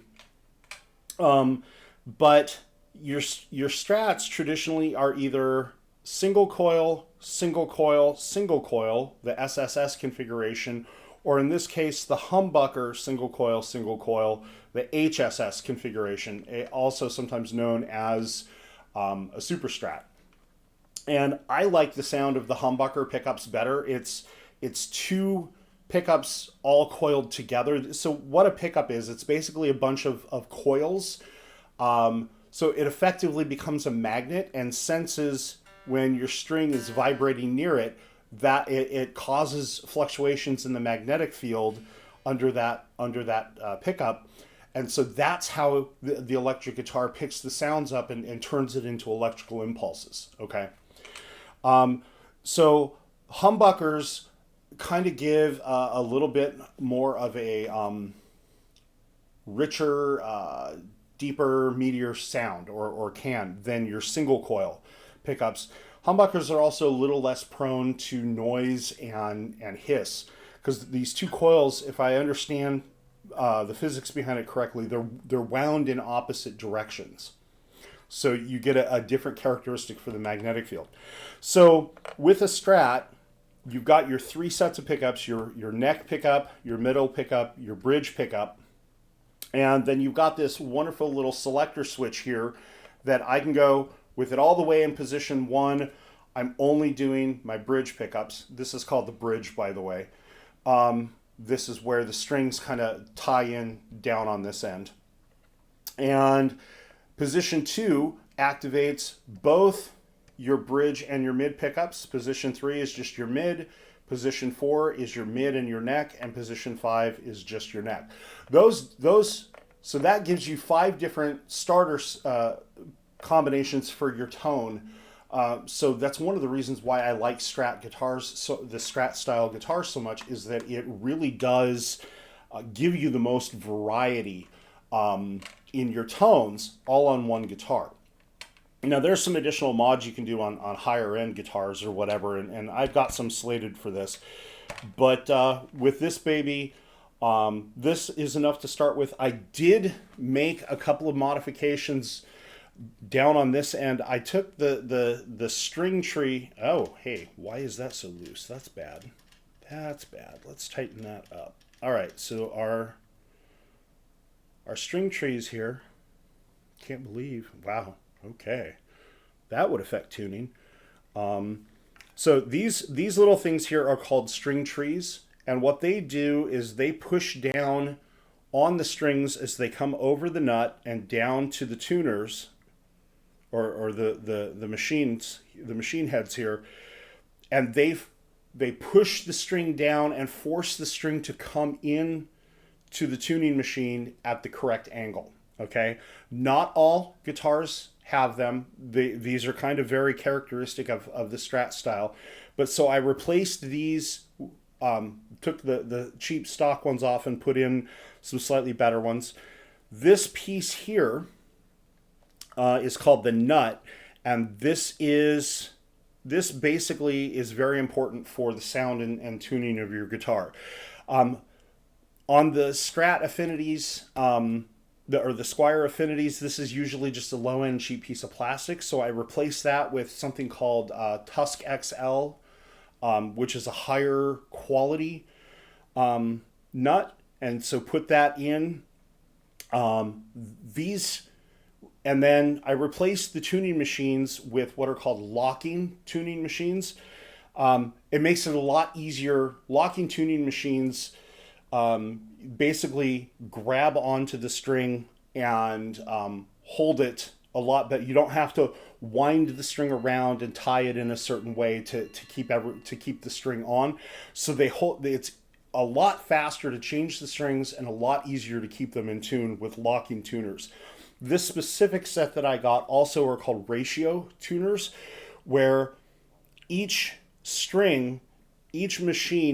But your Strats traditionally are either single coil, single coil, single coil, the SSS configuration, or in this case, the humbucker single coil, the HSS configuration, also sometimes known as a super Strat. And I like the sound of the humbucker pickups better. It's two pickups all coiled together. So what a pickup is, it's basically a bunch of coils. So it effectively becomes a magnet and senses when your string is vibrating near it, that it causes fluctuations in the magnetic field under that pickup. And so that's how the electric guitar picks the sounds up and turns it into electrical impulses. Okay. So humbuckers kind of give a little bit more of a richer, deeper, meatier sound, or can, than your single coil pickups. Humbuckers are also a little less prone to noise and hiss, because these two coils, if I understand the physics behind it correctly, they're wound in opposite directions. So you get a different characteristic for the magnetic field. So with a Strat, you've got your three sets of pickups, your neck pickup, your middle pickup, your bridge pickup. And then you've got this wonderful little selector switch here that I can go with it all the way in position 1. I'm only doing my bridge pickups. This is called the bridge, by the way. This is where the strings kind of tie in down on this end. And position 2 activates both your bridge and your mid pickups. Position 3 is just your mid. Position 4 is your mid and your neck, and position 5 is just your neck. So that gives you 5 different starter combinations for your tone. So that's one of the reasons why I like Strat guitars, so the Strat style guitar so much, is that it really does give you the most variety in your tones all on one guitar. Now there's some additional mods you can do on higher end guitars or whatever, and I've got some slated for this. But with this baby, this is enough to start with. I did make a couple of modifications down on this end. I took the string tree. Oh, hey, why is that so loose? That's bad. That's bad. Let's tighten that up. All right, so our string trees here. Can't believe. Wow. Okay, that would affect tuning. So these little things here are called string trees, and what they do is they push down on the strings as they come over the nut and down to the tuners, or the machines, the machine heads here, and they push the string down and force the string to come in to the tuning machine at the correct angle. Okay, not all guitars have them. These are kind of very characteristic of the Strat style. But so I replaced these, took the cheap stock ones off and put in some slightly better ones. This piece here is called the nut, and this basically is very important for the sound and tuning of your guitar. On the Strat affinities, the Squire affinities, this is usually just a low-end cheap piece of plastic, so I replaced that with something called Tusk XL, which is a higher quality nut, and so put that in. And then I replaced the tuning machines with what are called locking tuning machines. It makes it a lot easier. Locking tuning machines basically grab onto the string and hold it a lot better. You don't have to wind the string around and tie it in a certain way to keep the string on. So they hold. It's a lot faster to change the strings and a lot easier to keep them in tune with locking tuners. This specific set that I got also are called ratio tuners, where each machine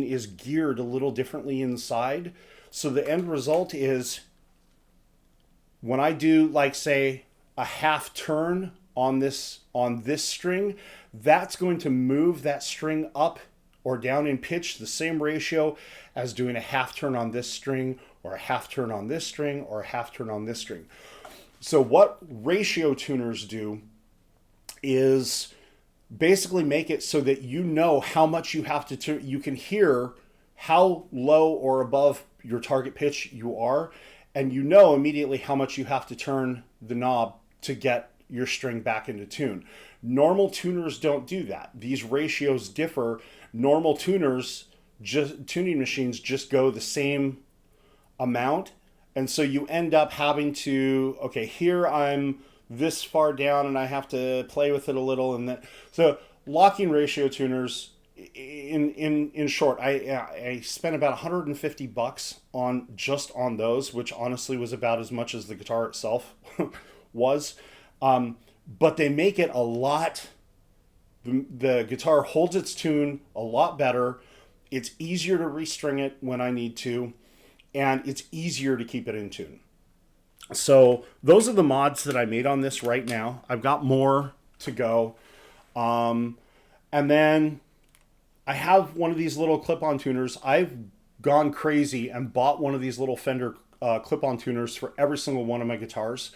is geared a little differently inside. So the end result is when I do, like, say, a half turn on this string, that's going to move that string up or down in pitch the same ratio as doing a half turn on this string, or a half turn on this string, or a half turn on this string. So what ratio tuners do is basically make it so that you know how much you have to turn. You can hear how low or above your target pitch you are, and you know immediately how much you have to turn the knob to get your string back into tune. Normal tuners don't do that. These ratios differ. Normal tuning machines just go the same amount, and so you end up having to, okay, here I'm this far down and I have to play with it a little, and then so locking ratio tuners, in short, I spent about $150 on those, which honestly was about as much as the guitar itself was. But they make it a lot. The guitar holds its tune a lot better. It's easier to restring it when I need to, and it's easier to keep it in tune. So those are the mods that I made on this right now. I've got more to go. And then I have one of these little clip-on tuners. I've gone crazy and bought one of these little Fender clip-on tuners for every single one of my guitars.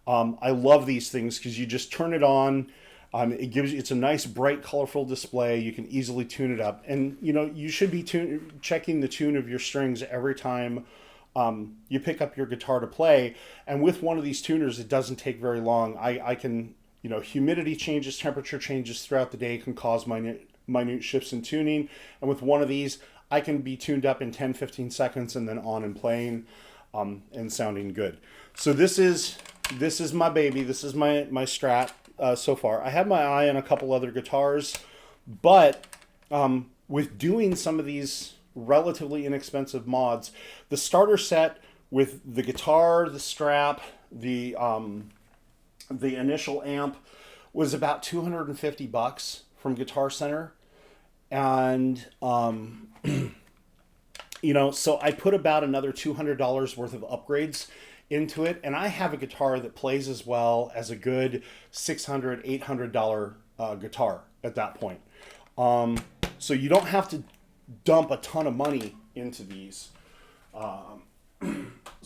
I love these things because you just turn it on. It's a nice, bright, colorful display. You can easily tune it up. And, you should be checking the tune of your strings every time you pick up your guitar to play. And with one of these tuners, it doesn't take very long. I can, humidity changes, temperature changes throughout the day can cause minute shifts in tuning. And with one of these, I can be tuned up in 10-15 seconds and then on and playing and sounding good. So this is my baby. This is my Strat so far. I have my eye on a couple other guitars, but with doing some of these relatively inexpensive mods, the starter set with the guitar, the strap, the initial amp was about $250 from Guitar Center. And, so I put about another $200 worth of upgrades into it. And I have a guitar that plays as well as a good $600, $800 guitar at that point. So you don't have to dump a ton of money into these. So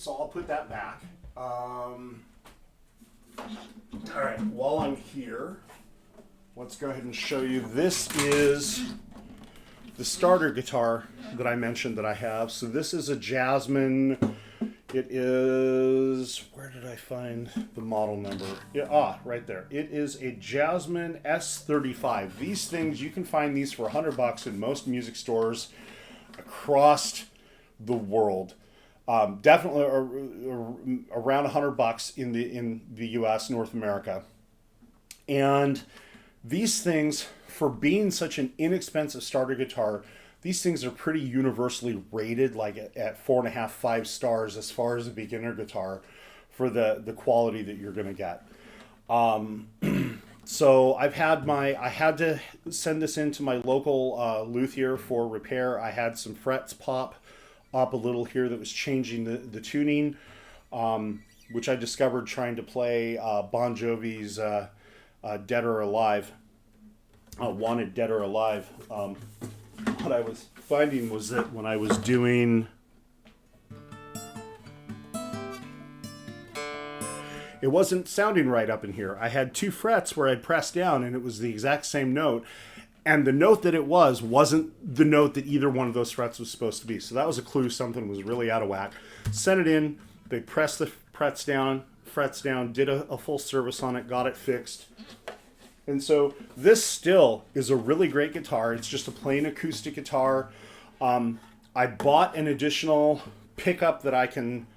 I'll put that back. All right, while I'm here, let's go ahead and show you. This is the starter guitar that I mentioned that I have. So this is a Jasmine. It is, where did I find the model number? Right there. It is a Jasmine S35. These things, you can find these for $100 in most music stores across the world. Definitely around $100 in the US, North America. And these things, for being such an inexpensive starter guitar, these things are pretty universally rated, like at 4.5, 5 stars as far as a beginner guitar for the quality that you're going to get. So I had to send this into my local luthier for repair. I had some frets pop up a little here that was changing the tuning, which I discovered trying to play Bon Jovi's Dead or Alive, Wanted Dead or Alive. What I was finding was that when I was doing, it wasn't sounding right up in here. I had 2 frets where I'd press down and it was the exact same note. And the note that it wasn't the note that either one of those frets was supposed to be. So that was a clue something was really out of whack. Sent it in, they pressed the frets down, did a full service on it, got it fixed. And so this still is a really great guitar. It's just a plain acoustic guitar. I bought an additional pickup that I can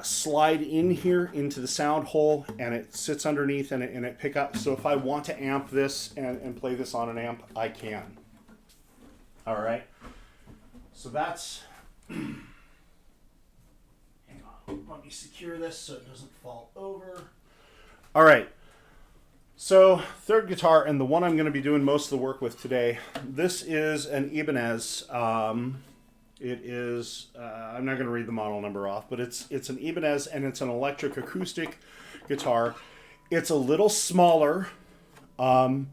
slide in here into the sound hole, and it sits underneath and it pick up. So if I want to amp this and play this on an amp, I can. All right. So that's, hang on, let me secure this so it doesn't fall over. All right. So third guitar, and the one I'm going to be doing most of the work with today, this is an Ibanez. It is, I'm not going to read the model number off, but it's an Ibanez, and it's an electric acoustic guitar. It's a little smaller, and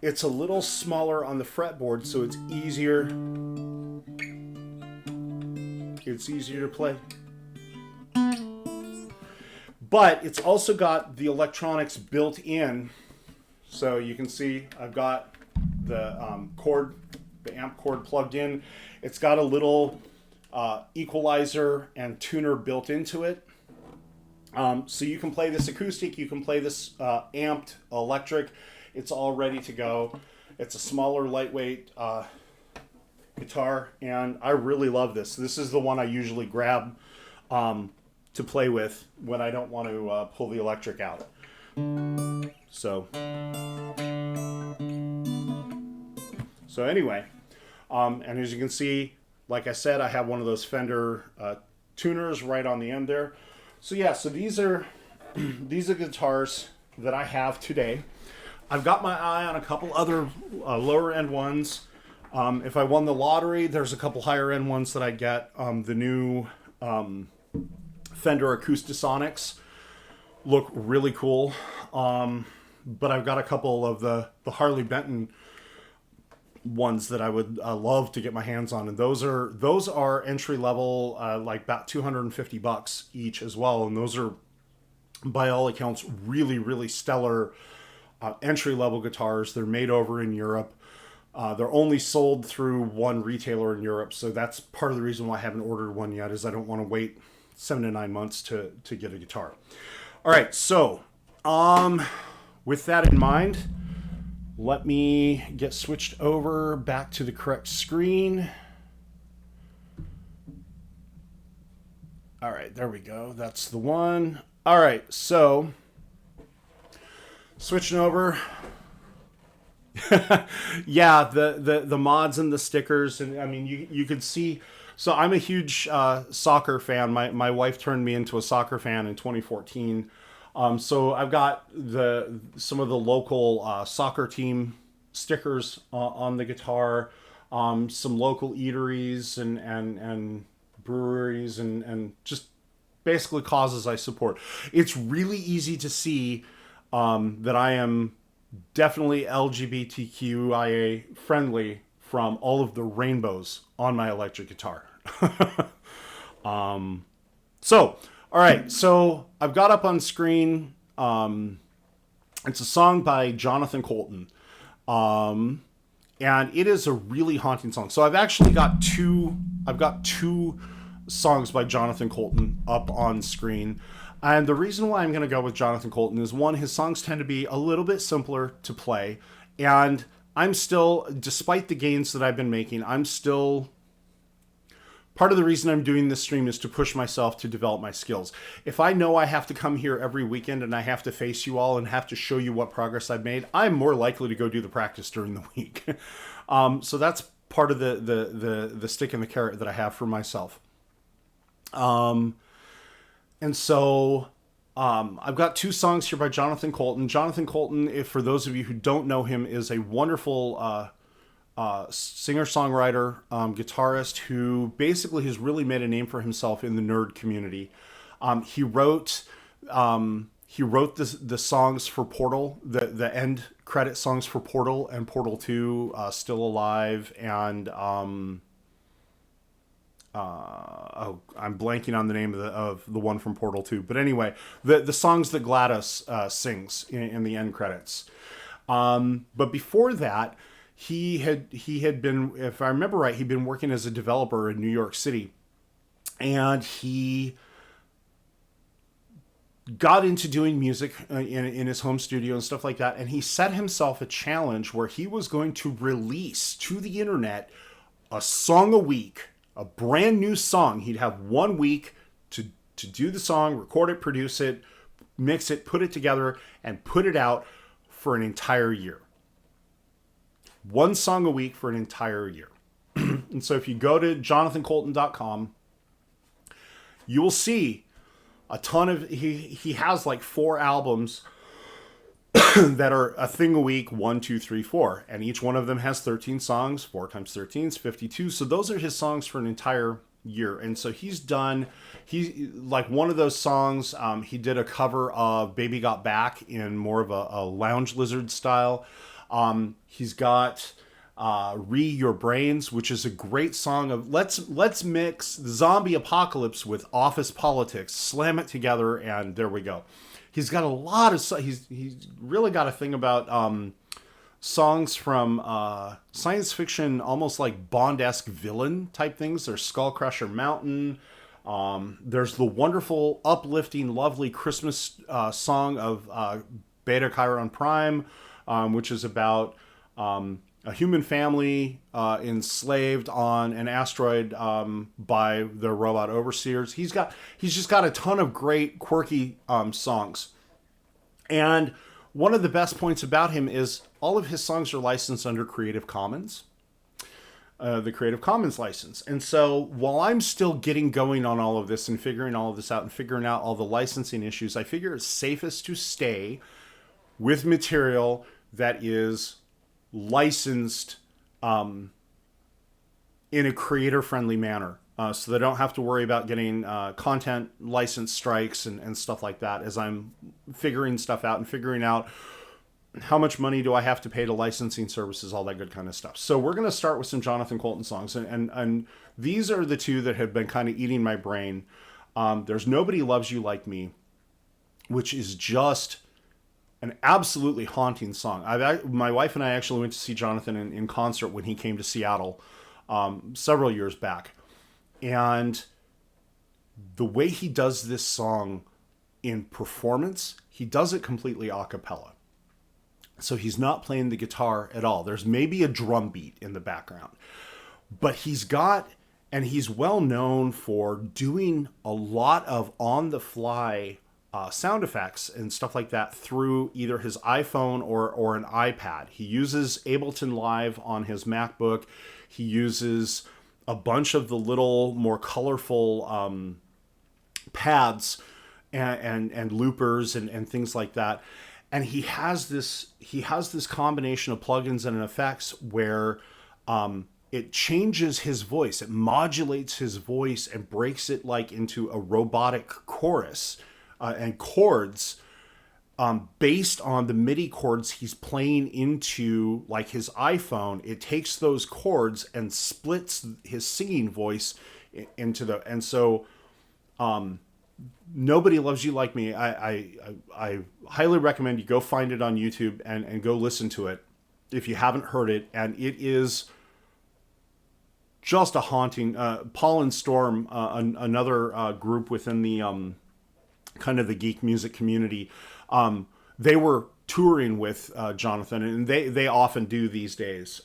it's a little smaller on the fretboard, so it's easier. It's easier to play. But it's also got the electronics built in, so you can see I've got the cord, the amp cord plugged in. It's got a little equalizer and tuner built into it. So you can play this acoustic, you can play this amped electric. It's all ready to go. It's a smaller, lightweight guitar, and I really love this. This is the one I usually grab to play with when I don't want to pull the electric out. So anyway, and as you can see, like I said, I have one of those Fender tuners right on the end there. So yeah, so these are guitars that I have today. I've got my eye on a couple other lower end ones. If I won the lottery, there's a couple higher end ones that I get. The new Fender Acoustasonics look really cool. But I've got a couple of the Harley Benton ones that I would love to get my hands on, and those are entry level, like about $250 each as well, and those are by all accounts really, really stellar entry level guitars. They're made over in Europe. They're only sold through one retailer in Europe, so that's part of the reason why I haven't ordered one yet, is I don't want to wait 7 to 9 months to get a guitar. All right, so with that in mind, let me get switched over back to the correct screen. All right, there we go. That's the one. All right, so switching over. Yeah, the mods and the stickers, and I mean, you could see. So I'm a huge soccer fan. My wife turned me into a soccer fan in 2014. So I've got some of the local soccer team stickers on the guitar, some local eateries and breweries and just basically causes I support. It's really easy to see that I am definitely LGBTQIA friendly from all of the rainbows on my electric guitar. So, all right, so I've got up on screen, it's a song by Jonathan Colton, and it is a really haunting song. So I've actually got two songs by Jonathan Colton up on screen. And the reason why I'm going to go with Jonathan Colton is, one, his songs tend to be a little bit simpler to play. And I'm still, despite the gains that I've been making, I'm still, part of the reason I'm doing this stream is to push myself to develop my skills. If I know I have to come here every weekend and I have to face you all and have to show you what progress I've made, I'm more likely to go do the practice during the week. So that's part of the stick and the carrot that I have for myself. And so I've got two songs here by Jonathan Colton. Jonathan Colton, if for those of you who don't know him, is a wonderful singer-songwriter, guitarist who basically has really made a name for himself in the nerd community. He wrote the songs for Portal, the end credit songs for Portal and Portal 2, Still Alive, and I'm blanking on the name of the one from Portal 2. But anyway, the songs that Gladys sings in the end credits. But before that, he had been, if I remember right, he'd been working as a developer in New York City. And he got into doing music in his home studio and stuff like that. And he set himself a challenge where he was going to release to the internet a song a week. A brand new song. He'd have 1 week to do the song, record it, produce it, mix it, put it together, and put it out for an entire year. One song a week for an entire year. And so if you go to jonathancolton.com, you will see a ton of, he has like 4 albums that are a thing a week, 1, 2, 3, 4. And each one of them has 13 songs. 4 times 13 is 52. So those are his songs for an entire year. And so he like one of those songs, he did a cover of Baby Got Back in more of a Lounge Lizard style. He's got Re Your Brains, which is a great song of let's mix the zombie apocalypse with office politics, slam it together, and there we go. He's got a lot of he's really got a thing about songs from science fiction, almost like Bond-esque villain type things. There's Skull Crusher Mountain. There's the wonderful, uplifting, lovely Christmas song of Beta Chiron Prime, which is about a human family enslaved on an asteroid by the robot overseers. He's just got a ton of great, quirky songs. And one of the best points about him is all of his songs are licensed under Creative Commons, the Creative Commons license. And so while I'm still getting going on all of this and figuring all of this out and figuring out all the licensing issues, I figure it's safest to stay with material that is licensed in a creator-friendly manner. So they don't have to worry about getting content license strikes and stuff like that as I'm figuring stuff out and figuring out how much money do I have to pay to licensing services, all that good kind of stuff. So we're going to start with some Jonathan Coulton songs. And these are the two that have been kind of eating my brain. There's Nobody Loves You Like Me, which is just an absolutely haunting song. My wife and I actually went to see Jonathan in concert when he came to Seattle several years back. And the way he does this song in performance, he does it completely a cappella. So he's not playing the guitar at all. There's maybe a drum beat in the background. But he's well known for doing a lot of on-the-fly sound effects and stuff like that through either his iPhone or an iPad. He uses Ableton Live on his MacBook. He uses a bunch of the little more colorful pads and loopers and things like that. And he has this combination of plugins and effects where it changes his voice. It modulates his voice and breaks it like into a robotic chorus and chords based on the MIDI chords he's playing into like his iPhone. It takes those chords and splits his singing voice into the, and so Nobody Loves You Like Me. I highly recommend you go find it on YouTube and go listen to it if you haven't heard it. And it is just a haunting. Paul and Storm, another group within the kind of the geek music community, they were touring with Jonathan, and they often do these days.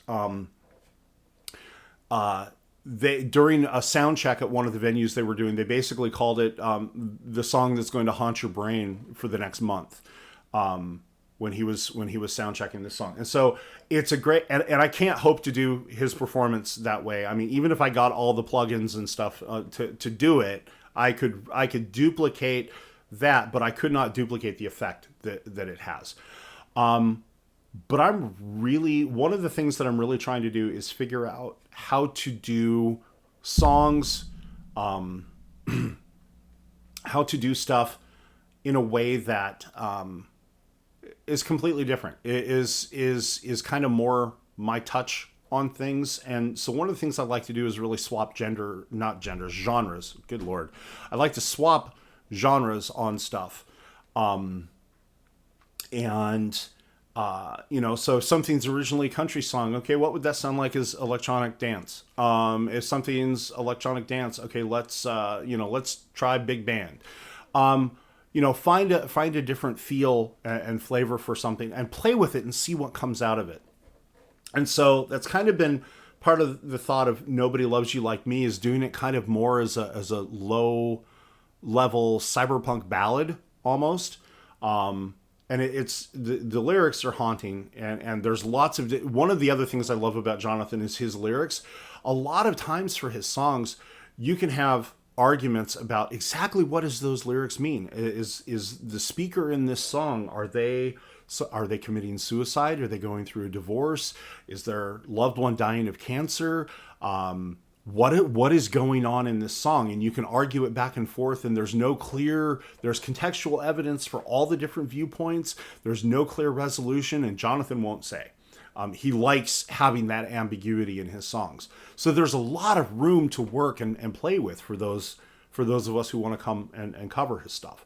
They during a sound check at one of the venues they were doing, they basically called it the song that's going to haunt your brain for the next month. When he was sound checking this song, and so it's a great, and I can't hope to do his performance that way. I mean, even if I got all the plugins and stuff to do it, I could duplicate that, but I could not duplicate the effect that it has. But one of the things that I'm really trying to do is figure out how to do songs, how to do stuff in a way that is completely different. It is kind of more my touch on things. And so one of the things I like to do is really swap genres. Good Lord. I like to swap genres on stuff. So if something's originally a country song, okay, what would that sound like as electronic dance? If something's electronic dance, okay, let's try big band. Find a different feel and flavor for something and play with it and see what comes out of it. And so that's kind of been part of the thought of Nobody Loves You Like Me, is doing it kind of more as a low level cyberpunk ballad almost. And it's the lyrics are haunting, and there's lots of, one of the other things I love about Jonathan is his lyrics. A lot of times for his songs, you can have arguments about exactly what does those lyrics mean. Is the speaker in this song, are they committing suicide? Are they going through a divorce? Is their loved one dying of cancer? what is going on in this song, and you can argue it back and forth, and there's contextual evidence for all the different viewpoints. There's no clear resolution, and Jonathan won't say. He likes having that ambiguity in his songs. So there's a lot of room to work and play with for those of us who want to come and cover his stuff.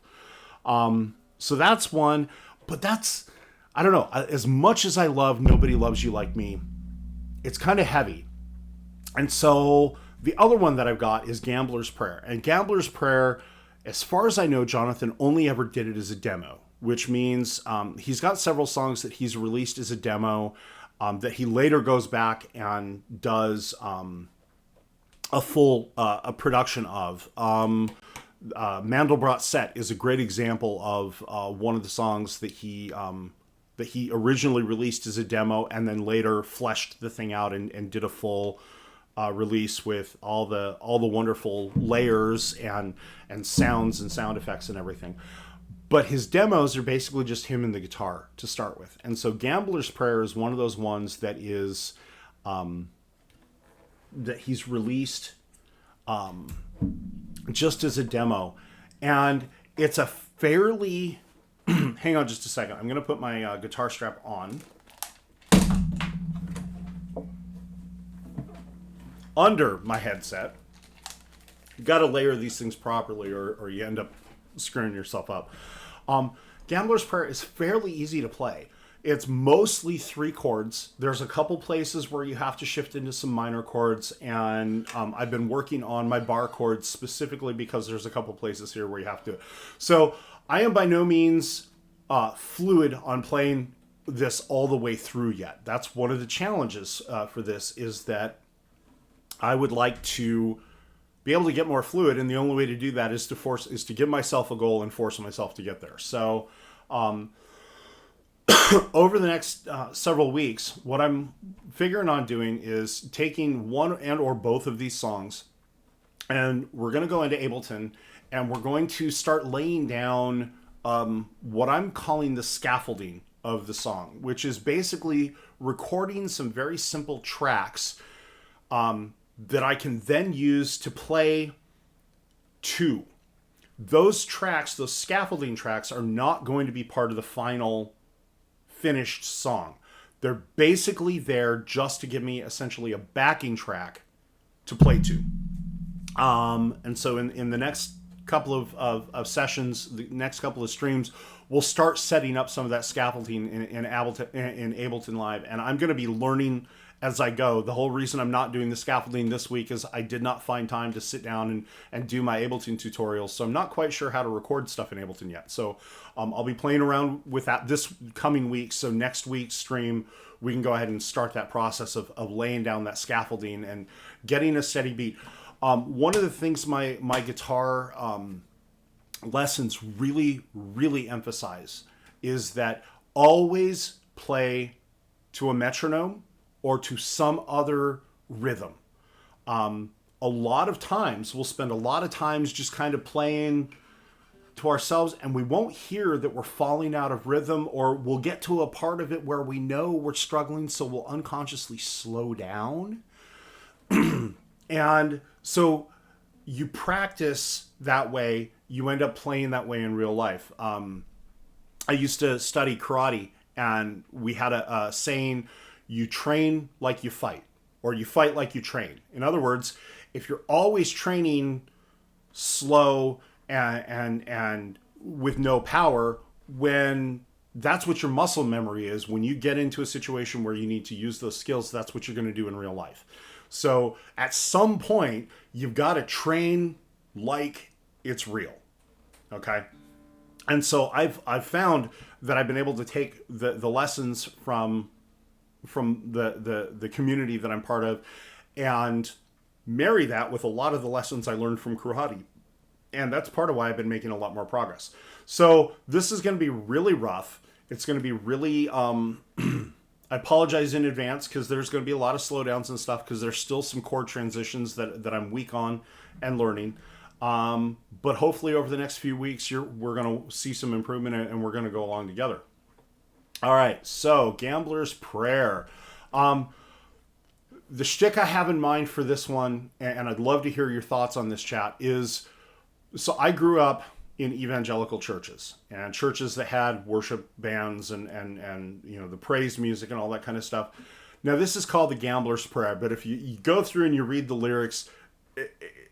So that's one, but I don't know, as much as I love Nobody Loves You Like Me, it's kind of heavy. And so the other one that I've got is Gambler's Prayer. And Gambler's Prayer, as far as I know, Jonathan only ever did it as a demo, which means he's got several songs that he's released as a demo that he later goes back and does a full production of. Mandelbrot Set is a great example of one of the songs that he originally released as a demo and then later fleshed the thing out and did a full release with all the wonderful layers and sounds and sound effects and everything. But his demos are basically just him and the guitar to start with. And so Gambler's Prayer is one of those ones that is that he's released just as a demo. And it's a fairly hang on just a second. I'm going to put my guitar strap on. Under my headset. You got to layer these things properly or you end up screwing yourself up. Gambler's Prayer is fairly easy to play. It's mostly 3 chords. There's a couple places where you have to shift into some minor chords, and I've been working on my bar chords specifically because there's a couple places here where you have to. So I am by no means fluid on playing this all the way through yet. That's one of the challenges for this, is that I would like to be able to get more fluid, and the only way to do that is to give myself a goal and force myself to get there. So over the next several weeks, what I'm figuring on doing is taking one and or both of these songs, and we're going to go into Ableton, and we're going to start laying down what I'm calling the scaffolding of the song, which is basically recording some very simple tracks that I can then use to play to. Those tracks, those scaffolding tracks, are not going to be part of the final finished song. They're basically there just to give me essentially a backing track to play to. And so in the next couple of sessions, the next couple of streams, we'll start setting up some of that scaffolding in Ableton Live. And I'm going to be learning as I go. The whole reason I'm not doing the scaffolding this week is I did not find time to sit down and do my Ableton tutorials. So I'm not quite sure how to record stuff in Ableton yet. So I'll be playing around with that this coming week. So next week's stream, we can go ahead and start that process of laying down that scaffolding and getting a steady beat. One of the things my guitar lessons really, really emphasize is that always play to a metronome or to some other rhythm. A lot of times, we'll spend a lot of times just kind of playing to ourselves, and we won't hear that we're falling out of rhythm, or we'll get to a part of it where we know we're struggling, so we'll unconsciously slow down. And so you practice that way, you end up playing that way in real life. I used to study karate, and we had a saying, you train like you fight, or you fight like you train. In other words, if you're always training slow and with no power, when that's what your muscle memory is, when you get into a situation where you need to use those skills, that's what you're going to do in real life. So at some point, you've got to train like it's real. Okay? And so I've found that I've been able to take the lessons from the community that I'm part of and marry that with a lot of the lessons I learned from karate. And that's part of why I've been making a lot more progress. So this is going to be really rough. It's going to be really, I apologize in advance because there's going to be a lot of slowdowns and stuff because there's still some chord transitions that I'm weak on and learning. But hopefully over the next few weeks, we're going to see some improvement and we're going to go along together. All right, so Gambler's Prayer. the shtick I have in mind for this one, and I'd love to hear your thoughts on this, chat, is so I grew up in evangelical churches and churches that had worship bands and you know, the praise music and all that kind of stuff. Now, this is called the Gambler's Prayer, but if you go through and you read the lyrics,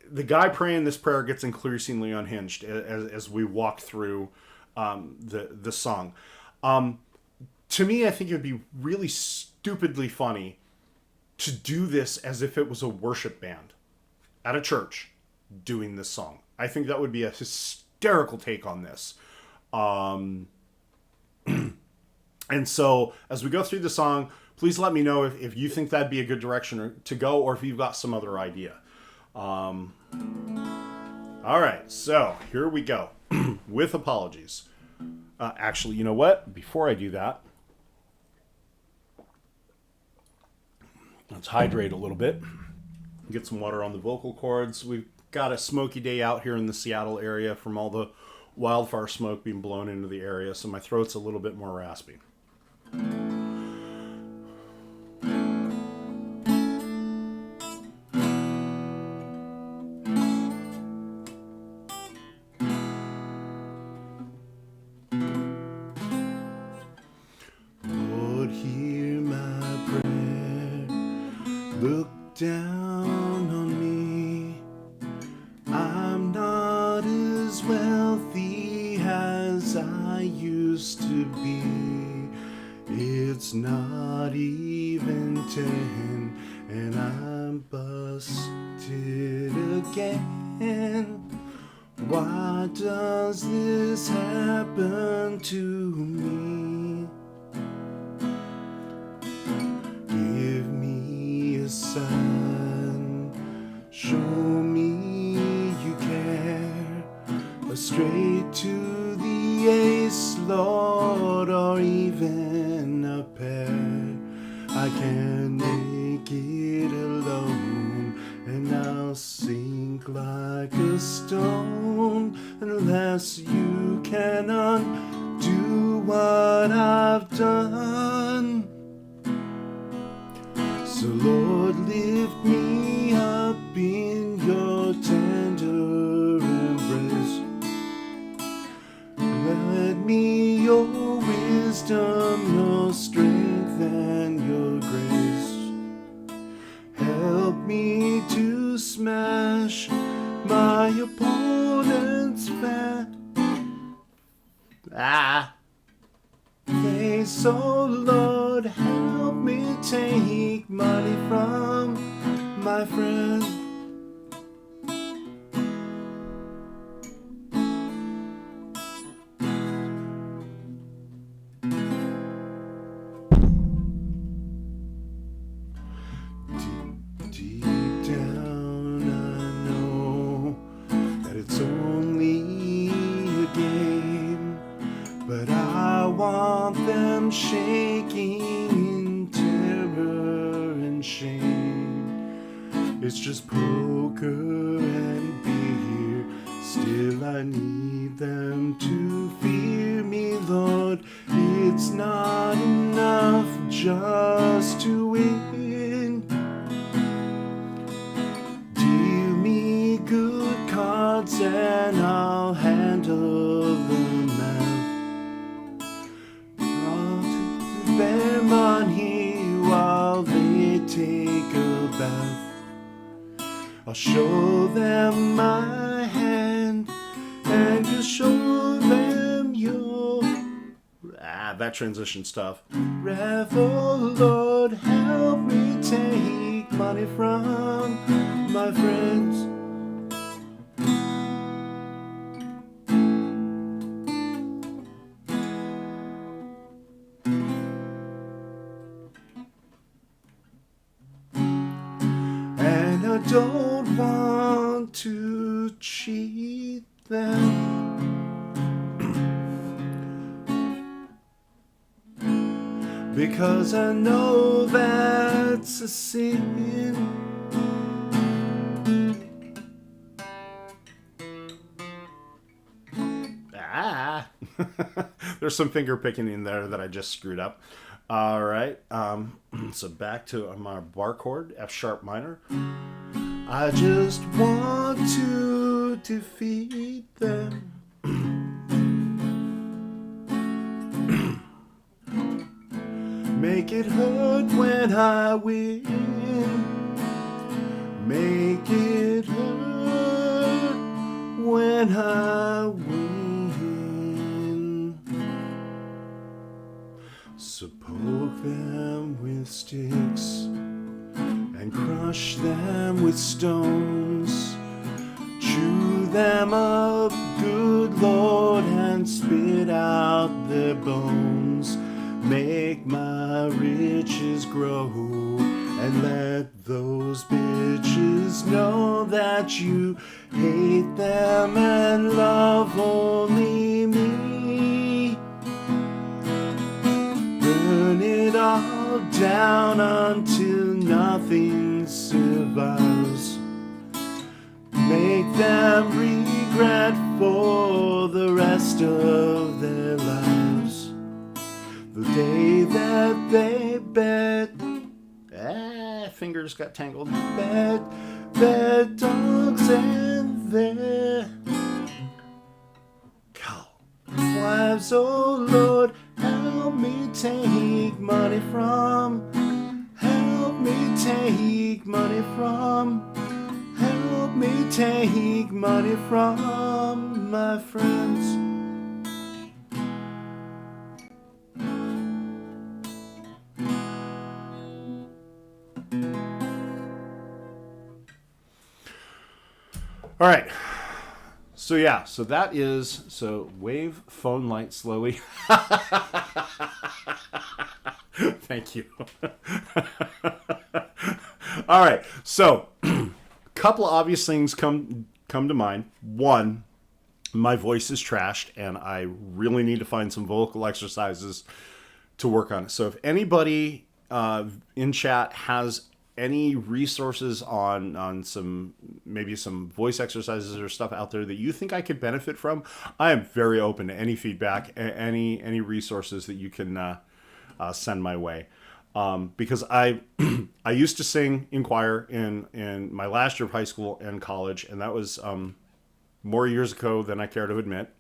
the guy praying this prayer gets increasingly unhinged as we walk through the song. To me, I think it would be really stupidly funny to do this as if it was a worship band at a church doing this song. I think that would be a hysterical take on this. And so as we go through the song, please let me know if you think that'd be a good direction to go, or if you've got some other idea. All right, so here we go. With apologies. Actually, you know what? Before I do that, let's hydrate a little bit. Get some water on the vocal cords. We've got a smoky day out here in the Seattle area from all the wildfire smoke being blown into the area, so my throat's a little bit more raspy. Lord, hear my prayer. Look down on me. I'm not as wealthy as I used to be. It's not even 10, and I'm busted again. Why does this happen to me? Give me a sign, show me you care. A straight to the ace, Lord, or even a pair. I can't make it alone, and I'll sink like a stone unless you can undo what I've done. So Lord, lift me up in your tender embrace. Let me your wisdom, your strength, and your grace. Help me to smash my opponent's face. Oh Lord, help me take money from my friend. Deep down I know that it's only a game, but I want them shaking in terror and shame. It's just poker and beer, still I need them to fear me, Lord. It's not enough just to win. Deal me good cards and I'll handle them out. I'll take their money while they take a bath. I'll show them my hand and you'll show them your that transition stuff. Revel, Lord, help me take money from my friends. And I don't want to cheat them, because I know that's a sin. There's some finger picking in there that I just screwed up. All right. So back to my bar chord, F sharp minor. I just want to defeat them. Make it hurt when I win. Make it hurt when I win. So poke them with sticks and crush them with stones. Chew them up, good Lord, and spit out their bones. Make my riches grow and let those bitches know that you hate them and love only me. Burn it all down until nothing survives. Make them regret for the rest of their lives. The day that they bet, fingers got tangled, bet dogs and their cow wives. Oh Lord, help me take money from, help me take money from, help me take money from my friends. All right. So yeah, so that is, so wave phone light slowly. Thank you. All right. So a couple of obvious things come to mind. One, my voice is trashed and I really need to find some vocal exercises to work on it. So if anybody in chat has any resources on some, maybe some voice exercises or stuff out there that you think I could benefit from, I am very open to any feedback, any resources that you can send my way. Because I I used to sing in choir in my last year of high school and college, and that was more years ago than I care to admit.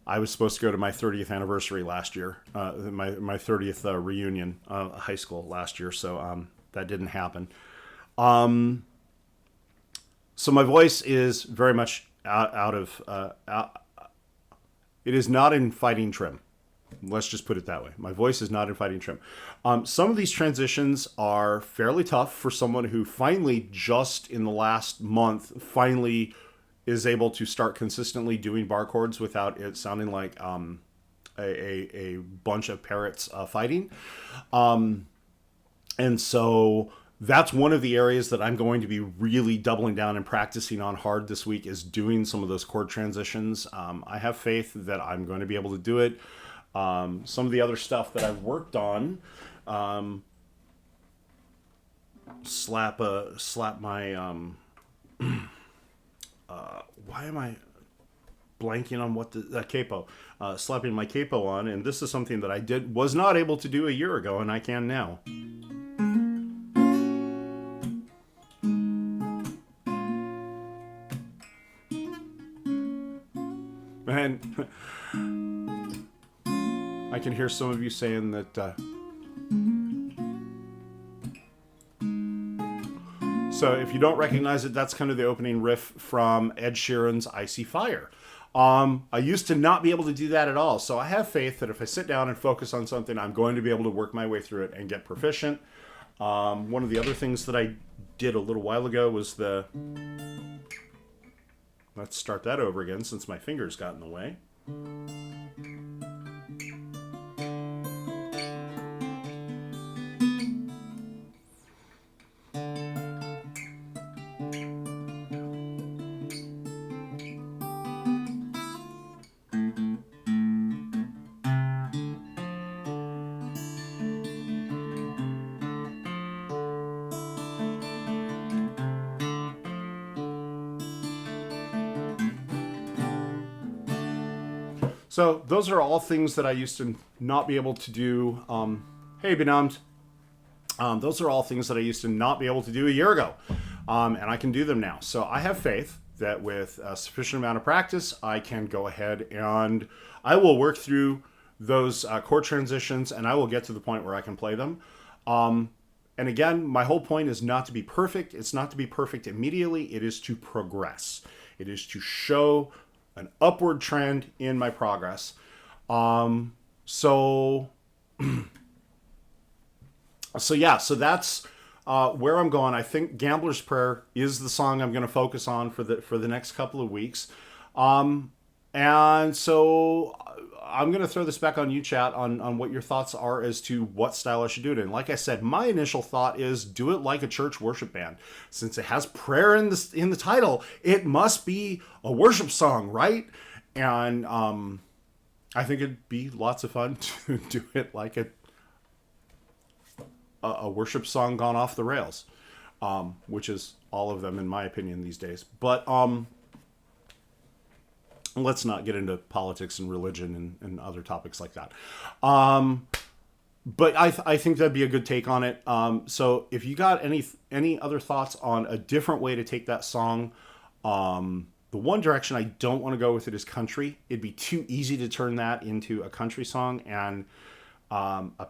I was supposed to go to my 30th anniversary last year, my 30th reunion high school last year, so that didn't happen. So my voice is very much out of it is not in fighting trim. Let's just put it that way. My voice is not in fighting trim. Some of these transitions are fairly tough for someone who finally, just in the last month, finally is able to start consistently doing bar chords without it sounding like a bunch of parrots fighting. And so that's one of the areas that I'm going to be really doubling down and practicing on hard this week, is doing some of those chord transitions. I have faith that I'm going to be able to do it. Some of the other stuff that I've worked on, slap my why am I blanking on what the capo? Slapping my capo on, and this is something that I was not able to do a year ago, and I can now. And I can hear some of you saying that. So if you don't recognize it, that's kind of the opening riff from Ed Sheeran's Icy Fire. I used to not be able to do that at all. So I have faith that if I sit down and focus on something, I'm going to be able to work my way through it and get proficient. One of the other things that I did a little while ago was let's start that over again since my fingers got in the way. So those are all things that I used to not be able to do. Hey, Benumbed. Those are all things that I used to not be able to do a year ago. And I can do them now. So I have faith that with a sufficient amount of practice, I can go ahead and I will work through those chord transitions and I will get to the point where I can play them. And again, my whole point is not to be perfect. It's not to be perfect immediately. It is to progress. It is to show an upward trend in my progress. So that's where I'm going. I think Gambler's Prayer is the song I'm going to focus on for the next couple of weeks. And so I'm going to throw this back on you, chat, on what your thoughts are as to what style I should do it in. Like I said, my initial thought is do it like a church worship band. Since it has prayer in the title, it must be a worship song, right? And I think it'd be lots of fun to do it like a worship song gone off the rails, which is all of them in my opinion these days. But let's not get into politics and religion and other topics like that. But I think that'd be a good take on it. So if you got any other thoughts on a different way to take that song, the one direction I don't want to go with it is country. It'd be too easy to turn that into a country song, and a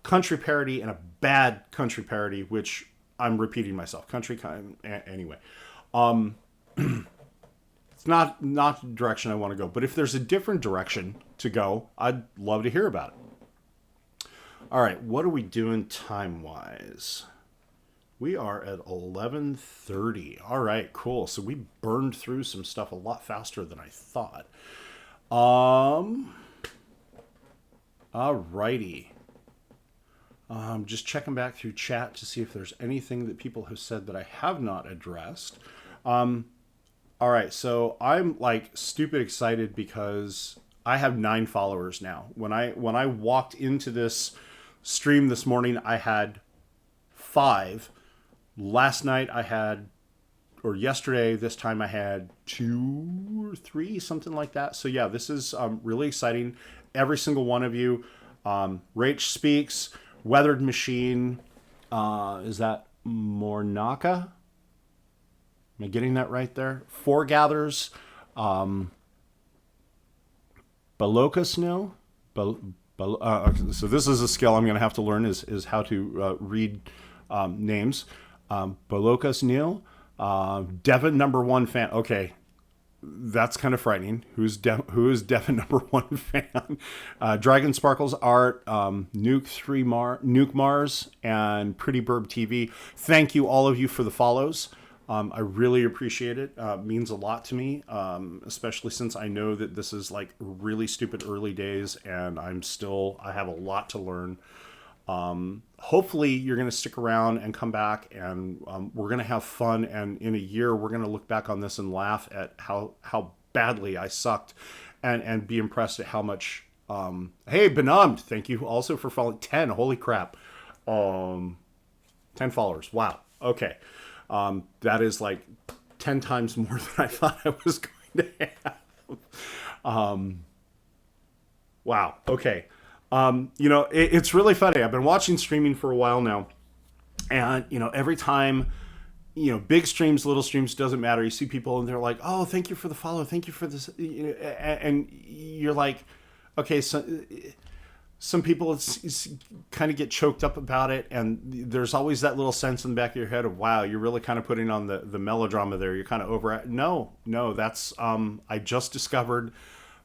country parody and a bad country parody, which I'm repeating myself. Anyway. It's not the direction I want to go. But if there's a different direction to go, I'd love to hear about it. All right, what are we doing time-wise? We are at 11:30. All right, cool. So we burned through some stuff a lot faster than I thought. All righty. Just checking back through chat to see if there's anything that people have said that I have not addressed. All right, so I'm like stupid excited because I have 9 followers now. When I walked into this stream this morning, I had 5. Last night or yesterday, this time I had 2 or 3, something like that. So yeah, this is really exciting. Every single one of you, Rach Speaks, Weathered Machine, is that Mornaka? Am I getting that right there? Foregathers, Balokas Nil. So this is a skill I'm going to have to learn is how to read names. Balokas Nil, Devon #1 fan. Okay, that's kind of frightening. Who is Devon #1 fan? Dragon Sparkles Art, Nuke Mars, and Pretty Burb TV. Thank you all of you for the follows. I really appreciate it. Means a lot to me, especially since I know that this is like really stupid early days and I have a lot to learn. Hopefully you're going to stick around and come back and we're going to have fun. And in a year, we're going to look back on this and laugh at how badly I sucked and be impressed at how much, hey, Benumbed, thank you also for following 10. Holy crap. 10 followers. Wow. Okay. That is like 10 times more than I thought I was going to have. Wow. Okay. It's really funny. I've been watching streaming for a while now. And, every time, big streams, little streams, doesn't matter. You see people and they're like, oh, thank you for the follow. Thank you for this. And you're like, okay, so some people it's kind of get choked up about it, and there's always that little sense in the back of your head of, wow, you're really kind of putting on the melodrama there. You're kind of over it. No, that's I just discovered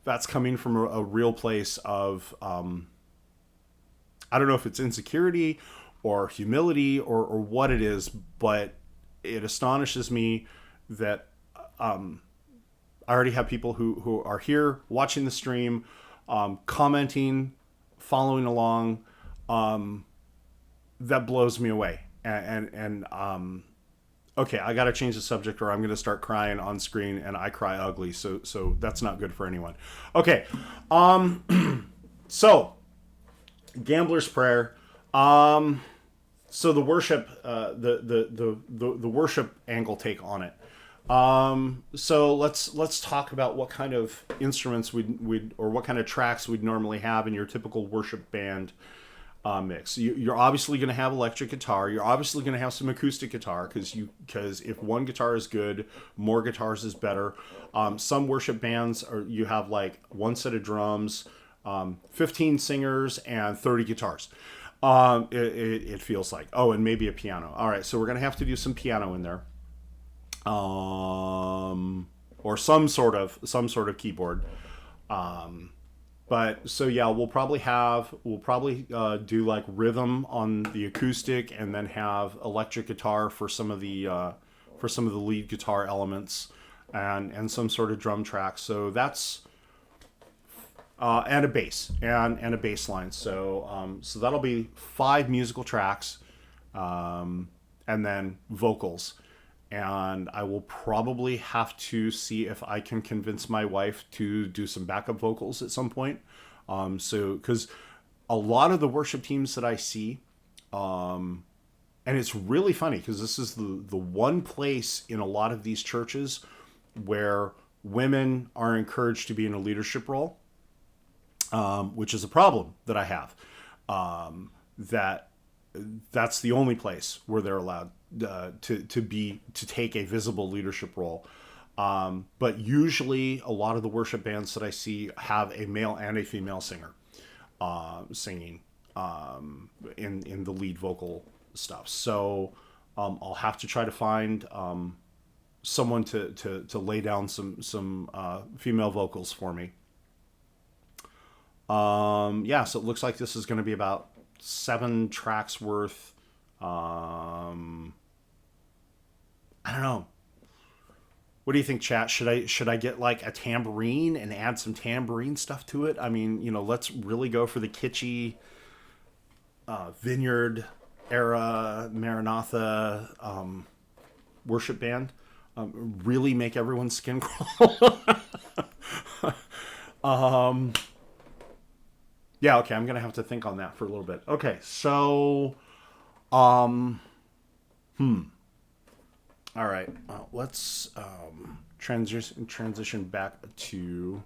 that's coming from a real place of I don't know if it's insecurity or humility or what it is, but it astonishes me that I already have people who are here watching the stream, commenting, following along. That blows me away. And okay, I got to change the subject or I'm going to start crying on screen, and I cry ugly. So that's not good for anyone. Okay. So Gambler's Prayer. So the worship, the worship angle take on it. So let's talk about what kind of instruments we'd or what kind of tracks we'd normally have in your typical worship band mix. You're obviously going to have electric guitar. You're obviously going to have some acoustic guitar because if one guitar is good, more guitars is better. Some worship bands you have like one set of drums, 15 singers, and 30 guitars. It feels like, oh, and maybe a piano. All right, so we're going to have to do some piano in there, or some sort of keyboard. But so yeah, we'll probably do like rhythm on the acoustic, and then have electric guitar for some of the lead guitar elements, and some sort of drum track. So that's and a bass and a bass line. So that'll be 5 musical tracks, and then vocals. And I will probably have to see if I can convince my wife to do some backup vocals at some point. So because a lot of the worship teams that I see, and it's really funny because this is the one place in a lot of these churches where women are encouraged to be in a leadership role, which is a problem that I have. That's the only place where they're allowed to take a visible leadership role. But usually, a lot of the worship bands that I see have a male and a female singer singing in the lead vocal stuff. So I'll have to try to find someone to lay down some female vocals for me. Yeah, so it looks like this is going to be about 7 tracks worth. I don't know. What do you think, chat? Should I get like a tambourine and add some tambourine stuff to it? I mean, let's really go for the kitschy Vineyard era Maranatha worship band. Really make everyone's skin crawl. Yeah, okay, I'm gonna have to think on that for a little bit. Okay, so, all right, let's transition back to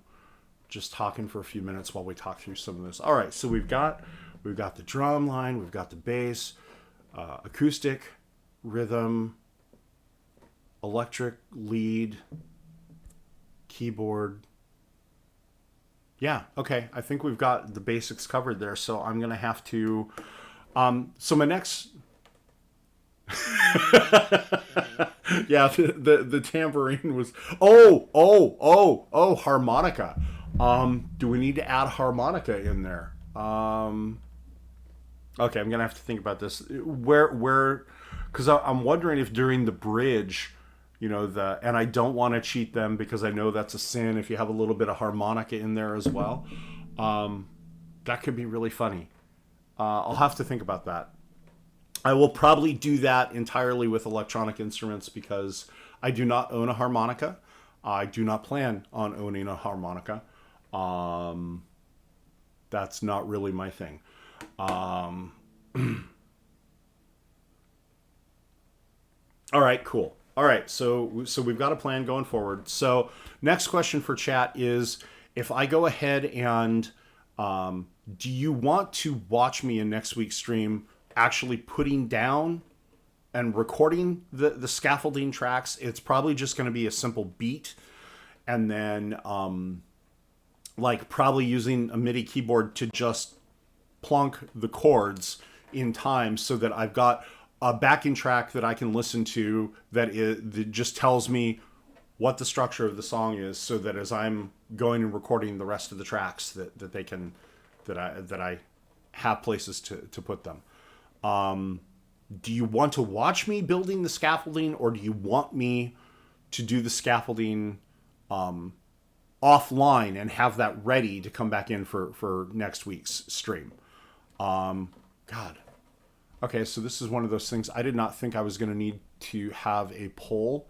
just talking for a few minutes while we talk through some of this. All right, so we've got the drum line, we've got the bass, acoustic, rhythm, electric, lead, keyboard. Yeah, okay, I think we've got the basics covered there. So I'm gonna have to. So my next. Yeah, the tambourine was. Oh, harmonica. Do we need to add harmonica in there? Okay, I'm gonna have to think about this. Where, because I'm wondering if during the bridge, and I don't want to cheat them because I know that's a sin. If you have a little bit of harmonica in there as well, that could be really funny. I'll have to think about that. I will probably do that entirely with electronic instruments because I do not own a harmonica. I do not plan on owning a harmonica. That's not really my thing. All right, cool. All right, so we've got a plan going forward. So next question for chat is, if I go ahead and do you want to watch me in next week's stream actually putting down and recording the scaffolding tracks? It's probably just going to be a simple beat, and then like probably using a MIDI keyboard to just plunk the chords in time so that I've got a backing track that I can listen to that just tells me what the structure of the song is, so that as I'm going and recording the rest of the tracks that I have places to put them. Do you want to watch me building the scaffolding, or do you want me to do the scaffolding offline and have that ready to come back in for next week's stream? God. Okay, so this is one of those things. I did not think I was going to need to have a poll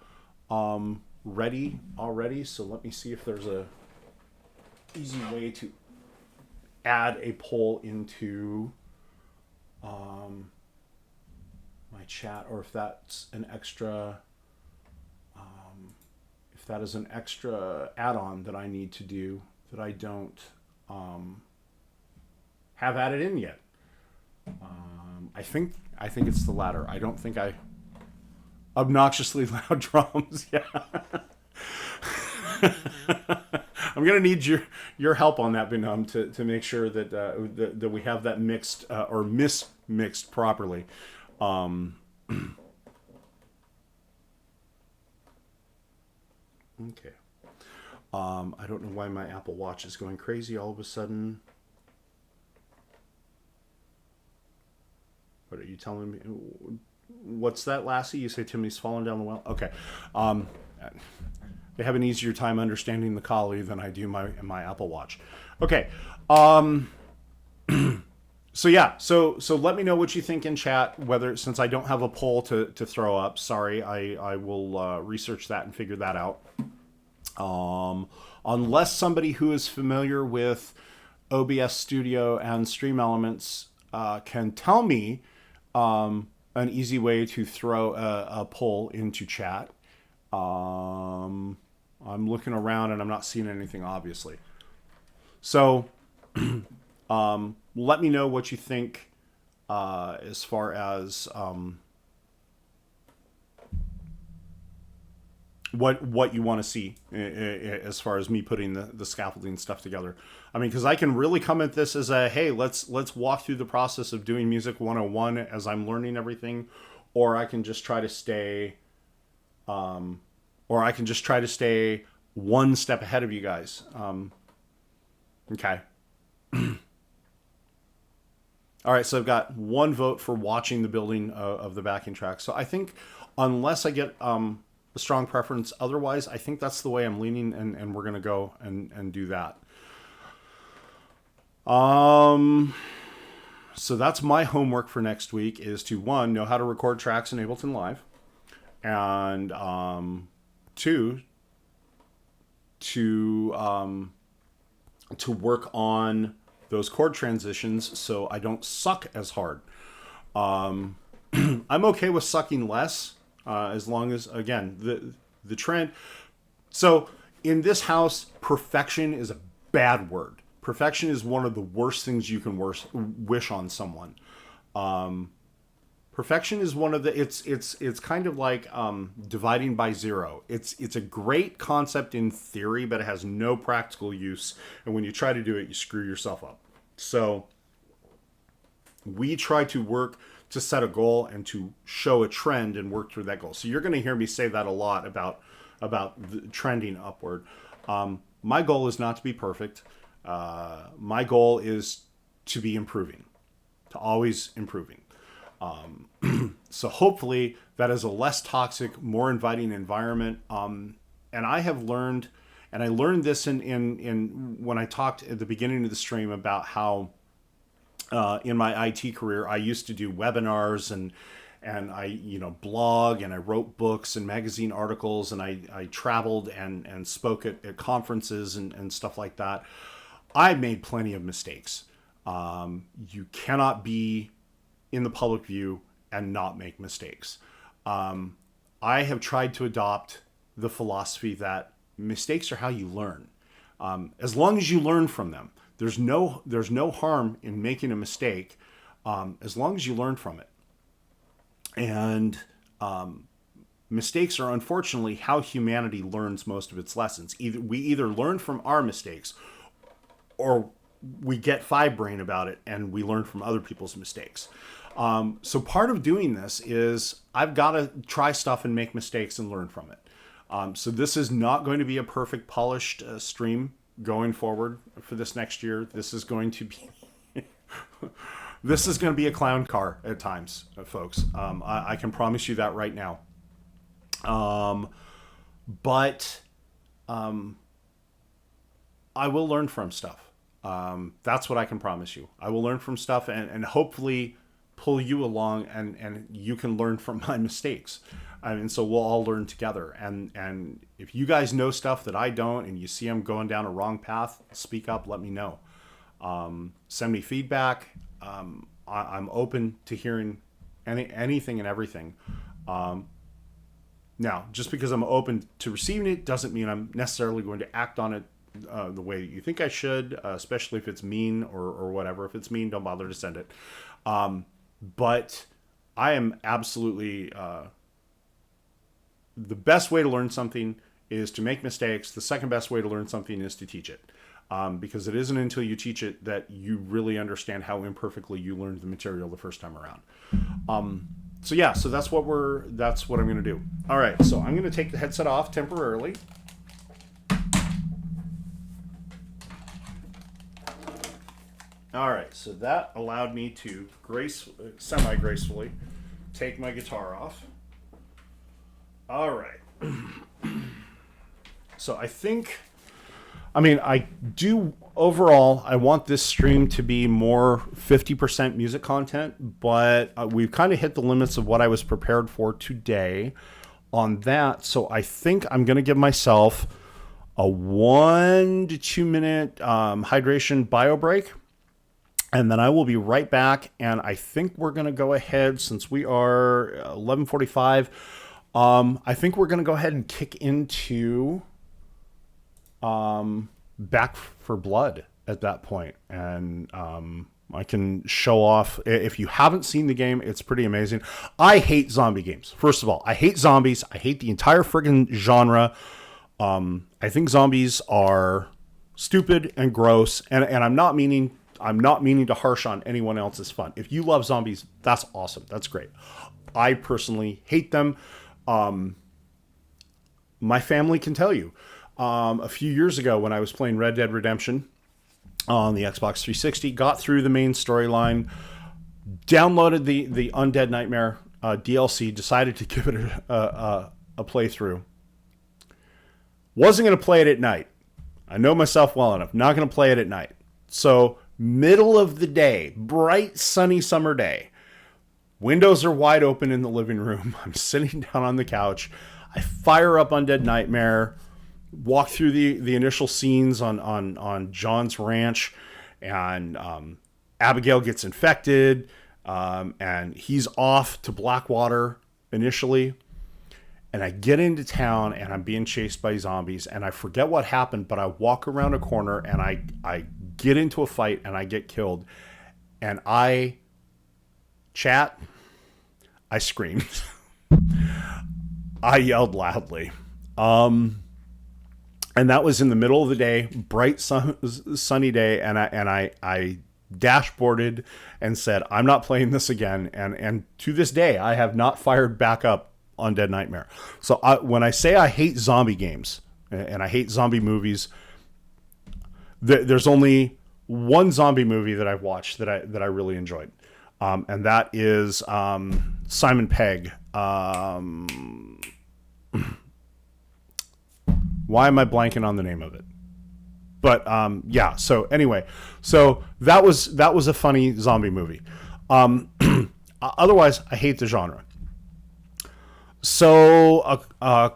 ready already. So let me see if there's a easy way to add a poll into my chat, or if that's an extra that is an extra add-on that I need to do that I don't have added in yet. I think it's the latter. I don't think I obnoxiously loud drums. Yeah. I'm gonna need your help on that, Binam, to make sure that that we have that mixed or mixed properly. Okay. I don't know why my Apple Watch is going crazy all of a sudden. What are you telling me? What's that, Lassie? You say Timmy's falling down the well? Okay. They have an easier time understanding the collie than I do my Apple Watch. Okay. So yeah, so let me know what you think in chat. Whether, since I don't have a poll to throw up, sorry, I will research that and figure that out. Unless somebody who is familiar with OBS Studio and Stream Elements can tell me an easy way to throw a poll into chat. I'm looking around and I'm not seeing anything, obviously. So let me know what you think as far as what you want to see as far as me putting the scaffolding stuff together. I mean, because I can really come at this as a, hey, let's walk through the process of doing music 101 as I'm learning everything, or I can just try to stay one step ahead of you guys. Okay. All right, so I've got one vote for watching the building of the backing track. So I think unless I get a strong preference otherwise, I think that's the way I'm leaning, and we're going to go and do that. So that's my homework for next week, is to, one, know how to record tracks in Ableton Live, and two, to work on those chord transitions so I don't suck as hard. I'm okay with sucking less, as long as, again, the trend. So in this house, perfection is a bad word. Perfection is one of the worst things you can wish on someone. Perfection is one of the, it's kind of like dividing by zero. It's a great concept in theory, but it has no practical use. And when you try to do it, you screw yourself up. So we try to work to set a goal and to show a trend and work through that goal. So you're going to hear me say that a lot about the trending upward. My goal is not to be perfect. My goal is to be improving, to always improving. So hopefully that is a less toxic, more inviting environment. And I have learned, and I learned this in when I talked at the beginning of the stream about how in my IT career, I used to do webinars and I, blog, and I wrote books and magazine articles, and I traveled and spoke at conferences and stuff like that. I made plenty of mistakes. You cannot be in the public view and not make mistakes. I have tried to adopt the philosophy that mistakes are how you learn. As long as you learn from them, there's no harm in making a mistake, as long as you learn from it. And mistakes are unfortunately how humanity learns most of its lessons. We either learn from our mistakes, or we get five brain about it and we learn from other people's mistakes. So part of doing this is I've got to try stuff and make mistakes and learn from it. So this is not going to be a perfect polished stream going forward for this next year. This is going to be this is going to be a clown car at times, folks. I can promise you that right now. But I will learn from stuff. That's what I can promise you. I will learn from stuff and hopefully pull you along, and you can learn from my mistakes. And so we'll all learn together. And if you guys know stuff that I don't, and you see I'm going down a wrong path, speak up, let me know. Send me feedback. I'm open to hearing anything and everything. Now, just because I'm open to receiving it doesn't mean I'm necessarily going to act on it the way that you think I should, especially if it's mean or whatever. If it's mean, don't bother to send it. But I am absolutely the best way to learn something is to make mistakes. The second best way to learn something is to teach it. Because it isn't until you teach it that you really understand how imperfectly you learned the material the first time around. So that's what I'm going to do. All right, so I'm going to take the headset off temporarily. All right, so that allowed me to semi-gracefully take my guitar off. All right. So overall, I want this stream to be more 50% music content, but we've kind of hit the limits of what I was prepared for today on that. So I think I'm going to give myself a 1 to 2 minute hydration bio break. And then I will be right back. And I think we're going to go ahead, since we are 11:45. I think we're going to go ahead and kick into Back for Blood at that point. And I can show off. If you haven't seen the game, it's pretty amazing. I hate zombie games. First of all, I hate zombies. I hate the entire friggin' genre. I think zombies are stupid and gross. And I'm not meaning to harsh on anyone else's fun. If you love zombies, that's awesome. That's great. I personally hate them. My family can tell you. A few years ago when I was playing Red Dead Redemption on the Xbox 360, got through the main storyline, downloaded the Undead Nightmare DLC, decided to give it a playthrough. Wasn't going to play it at night. I know myself well enough. Not going to play it at night. So middle of the day, bright, sunny summer day. Windows are wide open in the living room. I'm sitting down on the couch. I fire up Undead Nightmare, walk through the initial scenes on John's ranch, and Abigail gets infected, and he's off to Blackwater initially. And I get into town, and I'm being chased by zombies, and I forget what happened, but I walk around a corner, and I get into a fight, and I get killed. And I screamed. I yelled loudly. And that was in the middle of the day, bright sunny day, and I dashboarded and said, I'm not playing this again. And to this day, I have not fired back up Undead Nightmare. So when I say I hate zombie games and I hate zombie movies, there's only one zombie movie that I've watched that I really enjoyed. And that is Simon Pegg. Why am I blanking on the name of it? But yeah. So anyway, so that was a funny zombie movie. Otherwise, I hate the genre. So a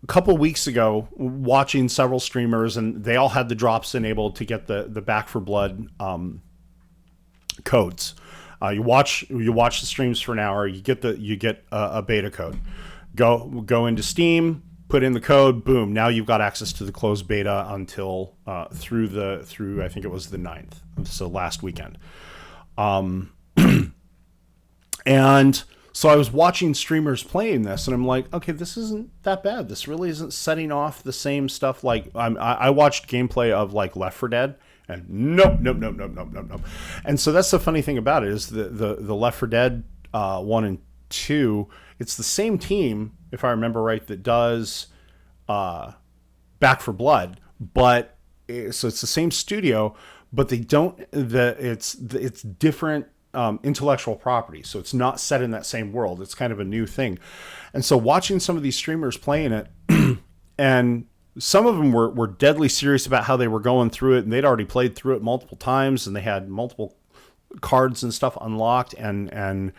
couple weeks ago, watching several streamers, and they all had the drops enabled to get the Back for Blood codes. You watch the streams for an hour. You get a beta code. Go into Steam, put in the code. Boom! Now you've got access to the closed beta until through I think it was the 9th. So last weekend. And so I was watching streamers playing this, and I'm like, okay, this isn't that bad. This really isn't setting off the same stuff. Like I watched gameplay of like Left 4 Dead, and nope. And so that's the funny thing about it is the Left 4 Dead 1 and 2. It's the same team, if I remember right, that does Back for Blood, but so it's the same studio, but they don't. It's different. Intellectual property, so it's not set in that same world. It's kind of a new thing. And so watching some of these streamers playing it, and some of them were deadly serious about how they were going through it, and they'd already played through it multiple times, and they had multiple cards and stuff unlocked, and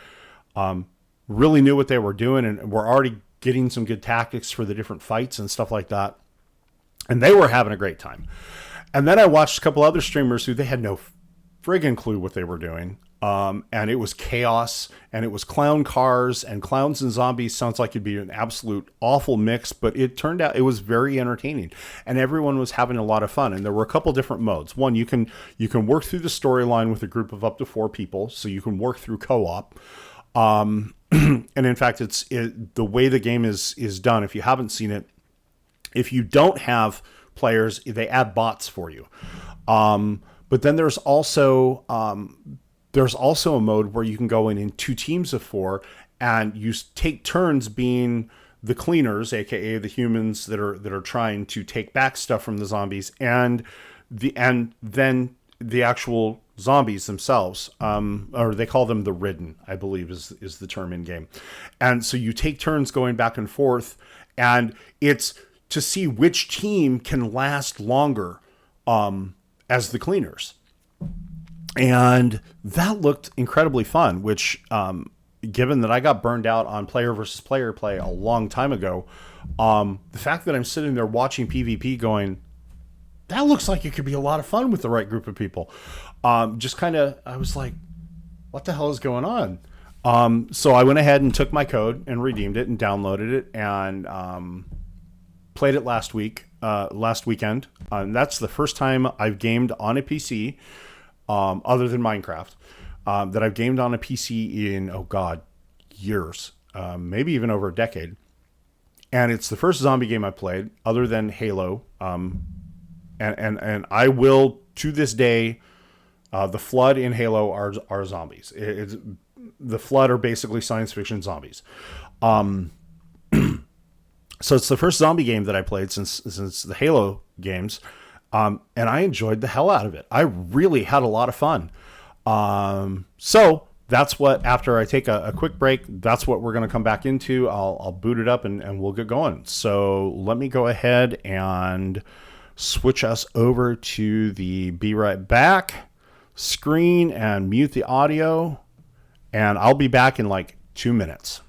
really knew what they were doing, and were already getting some good tactics for the different fights and stuff like that. And they were having a great time. And then I watched a couple other streamers who they had no friggin' clue what they were doing. And it was chaos, and it was clown cars, and clowns and zombies sounds like it'd be an absolute awful mix, but it turned out it was very entertaining, and everyone was having a lot of fun. And there were a couple different modes. One, you can work through the storyline with a group of up to 4 people, so you can work through co-op. And in fact, the way the game is done. If you haven't seen it, if you don't have players, they add bots for you. But then there's also a mode where you can go in 2 teams of 4, and you take turns being the cleaners, aka the humans that are trying to take back stuff from the zombies, and then the actual zombies themselves, or they call them the ridden, I believe is the term in game. And so you take turns going back and forth, and it's to see which team can last longer as the cleaners. And that looked incredibly fun, which, given that I got burned out on player versus player play a long time ago, the fact that I'm sitting there watching PvP going, that looks like it could be a lot of fun with the right group of people. Just kind of, I was like, what the hell is going on? So I went ahead and took my code and redeemed it and downloaded it, and played it last weekend. That's the first time I've gamed on a PC, other than Minecraft, that I've gamed on a PC in, oh God, years, maybe even over a decade. And it's the first zombie game I played other than Halo. And I will, to this day, the Flood in Halo are zombies. The Flood are basically science fiction zombies. So it's the first zombie game that I played since the Halo games, and I enjoyed the hell out of it. I really had a lot of fun. So that's what, after I take a quick break, that's what we're going to come back into. I'll boot it up and we'll get going. So let me go ahead and switch us over to the Be Right Back screen and mute the audio, and I'll be back in like 2 minutes.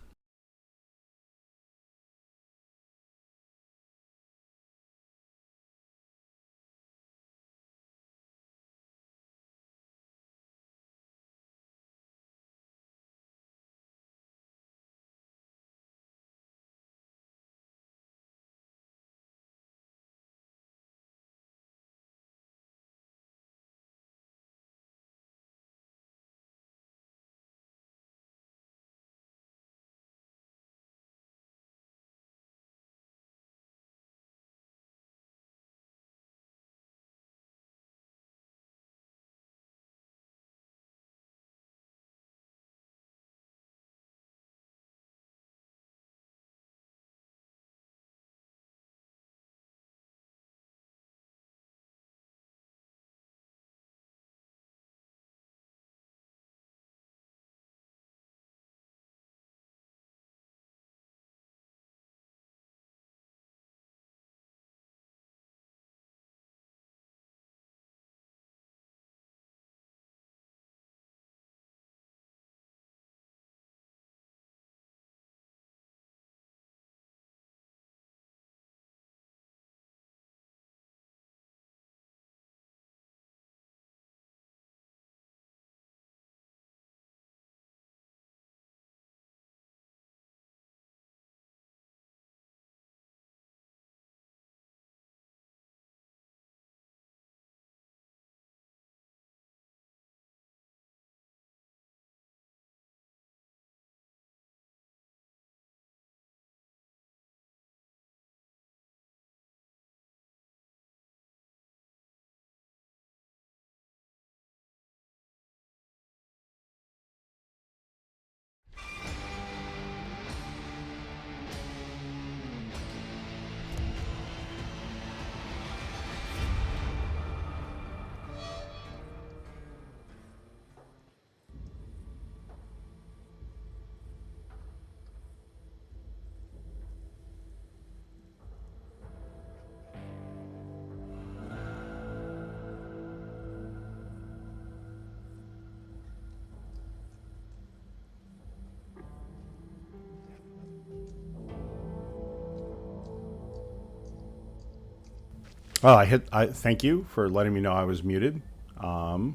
Oh, I thank you for letting me know I was muted. All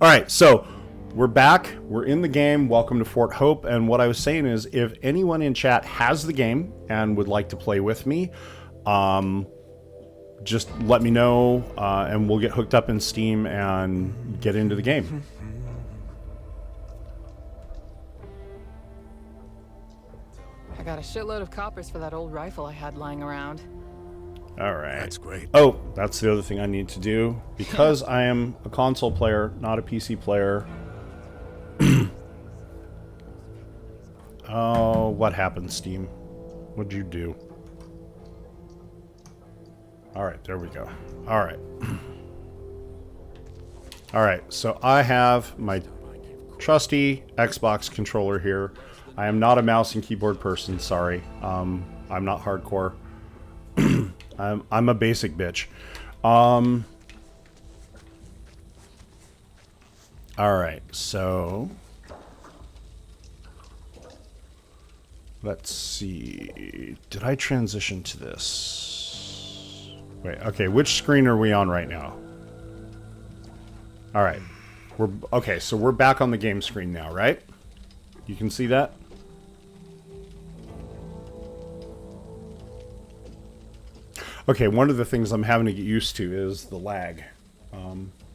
right, so we're back. We're in the game. Welcome to Fort Hope. And what I was saying is, if anyone in chat has the game and would like to play with me, just let me know, and we'll get hooked up in Steam and get into the game. I got a shitload of coppers for that old rifle I had lying around. All right. That's great. Oh, that's the other thing I need to do. Because I am a console player, not a PC player. Oh, what happened, Steam? What'd you do? All right, there we go. All right. All right, so I have my trusty Xbox controller here. I am not a mouse and keyboard person, sorry. I'm not hardcore. I'm a basic bitch. All right, so let's see. Did I transition to this? Wait, okay, which screen are we on right now? All right. Okay, so we're back on the game screen now, right? You can see that? Okay, one of the things I'm having to get used to is the lag.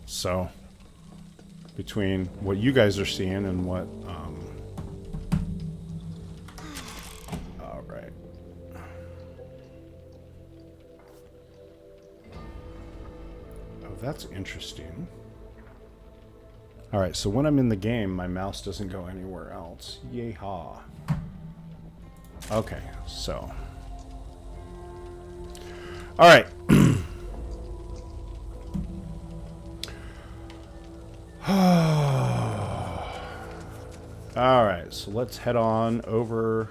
So, between what you guys are seeing and what... all right. Oh, that's interesting. All right, so when I'm in the game, my mouse doesn't go anywhere else. Yeehaw. Okay, so... All right. All right, so let's head on over.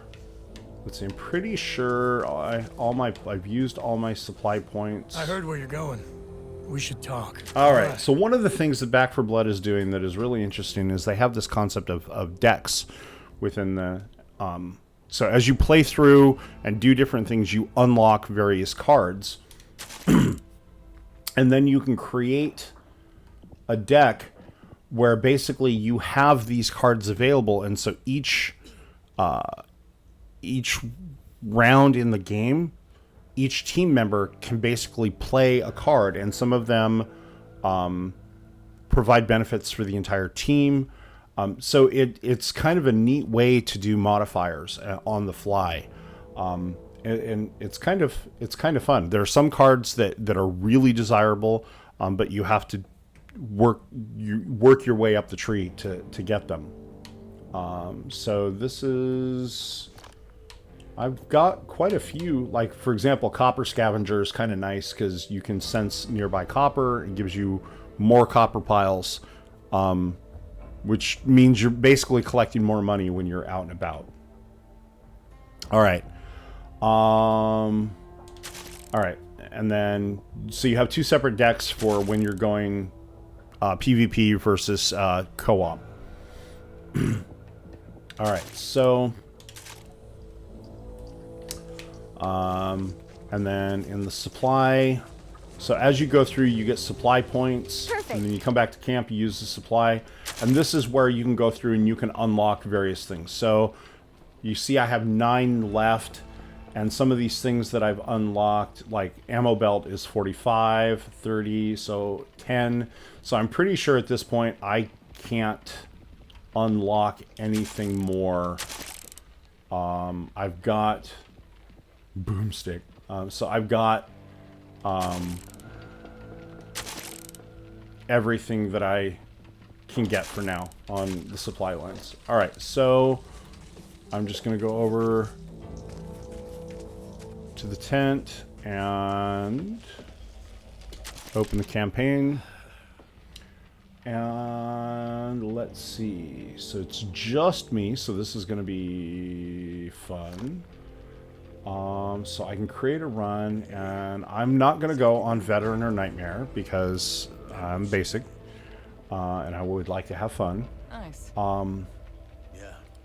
Let's see. I'm pretty sure I've used all my supply points. I heard where you're going. We should talk. All right. So one of the things that Back for Blood is doing that is really interesting is they have this concept of decks within the. So as you play through and do different things, you unlock various cards. And then you can create a deck where basically you have these cards available. And so each round in the game, each team member can basically play a card. And some of them provide benefits for the entire team. So it's kind of a neat way to do modifiers on the fly, and it's kind of fun. There are some cards that are really desirable, but you have to work your way up the tree to get them. So this is, I've got quite a few. Like for example, Copper Scavenger is kind of nice because you can sense nearby copper. It gives you more copper piles. Which means you're basically collecting more money when you're out and about. All right. All right. And then, so you have two separate decks for when you're going PvP versus co-op. All right. So, and then in the supply... So as you go through, you get supply points. Perfect. And then you come back to camp, you use the supply. And this is where you can go through and you can unlock various things. So you see I have 9 left. And some of these things that I've unlocked, like ammo belt is 45, 30, so 10. So I'm pretty sure at this point I can't unlock anything more. I've got boomstick. So I've got... everything that I can get for now on the supply lines. All right, so I'm just going to go over to the tent and open the campaign. And let's see. So it's just me, so this is going to be fun. So I can create a run, and I'm not going to go on Veteran or Nightmare because I'm basic, and I would like to have fun. Nice. I'm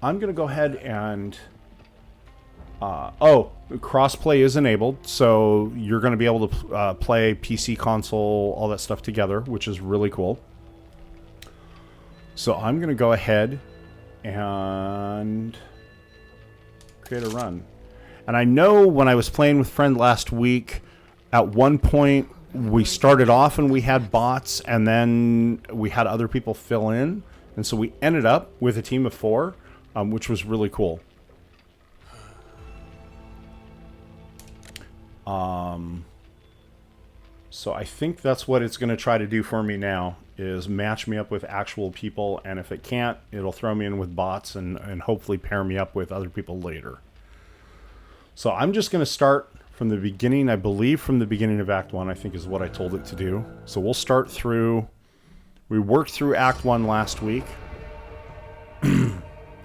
going to go ahead and Crossplay is enabled, so you're going to be able to play PC, console, all that stuff together, which is really cool. So I'm going to go ahead and create a run. And I know when I was playing with Friend last week, at one point we started off and we had bots, and then we had other people fill in. And so we ended up with a team of 4, which was really cool. So I think that's what it's going to try to do for me now, is match me up with actual people, and if it can't, it'll throw me in with bots and hopefully pair me up with other people later. So I'm just going to start from the beginning. I believe from the beginning of Act 1, I think is what I told it to do. So we'll start through... We worked through Act 1 last week.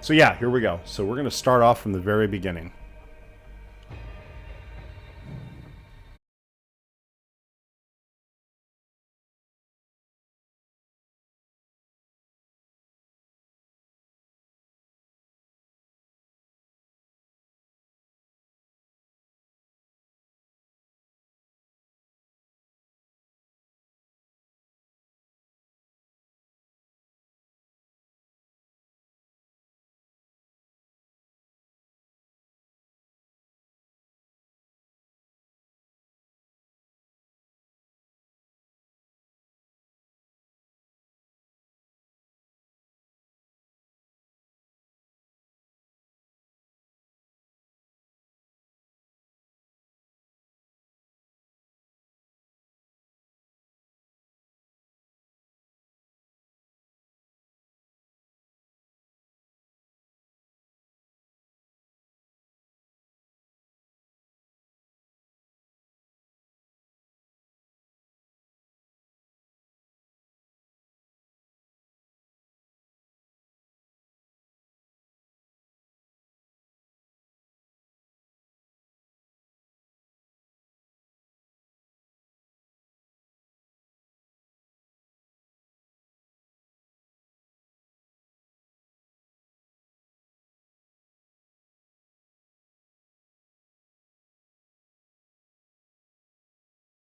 So yeah, here we go. So we're going to start off from the very beginning.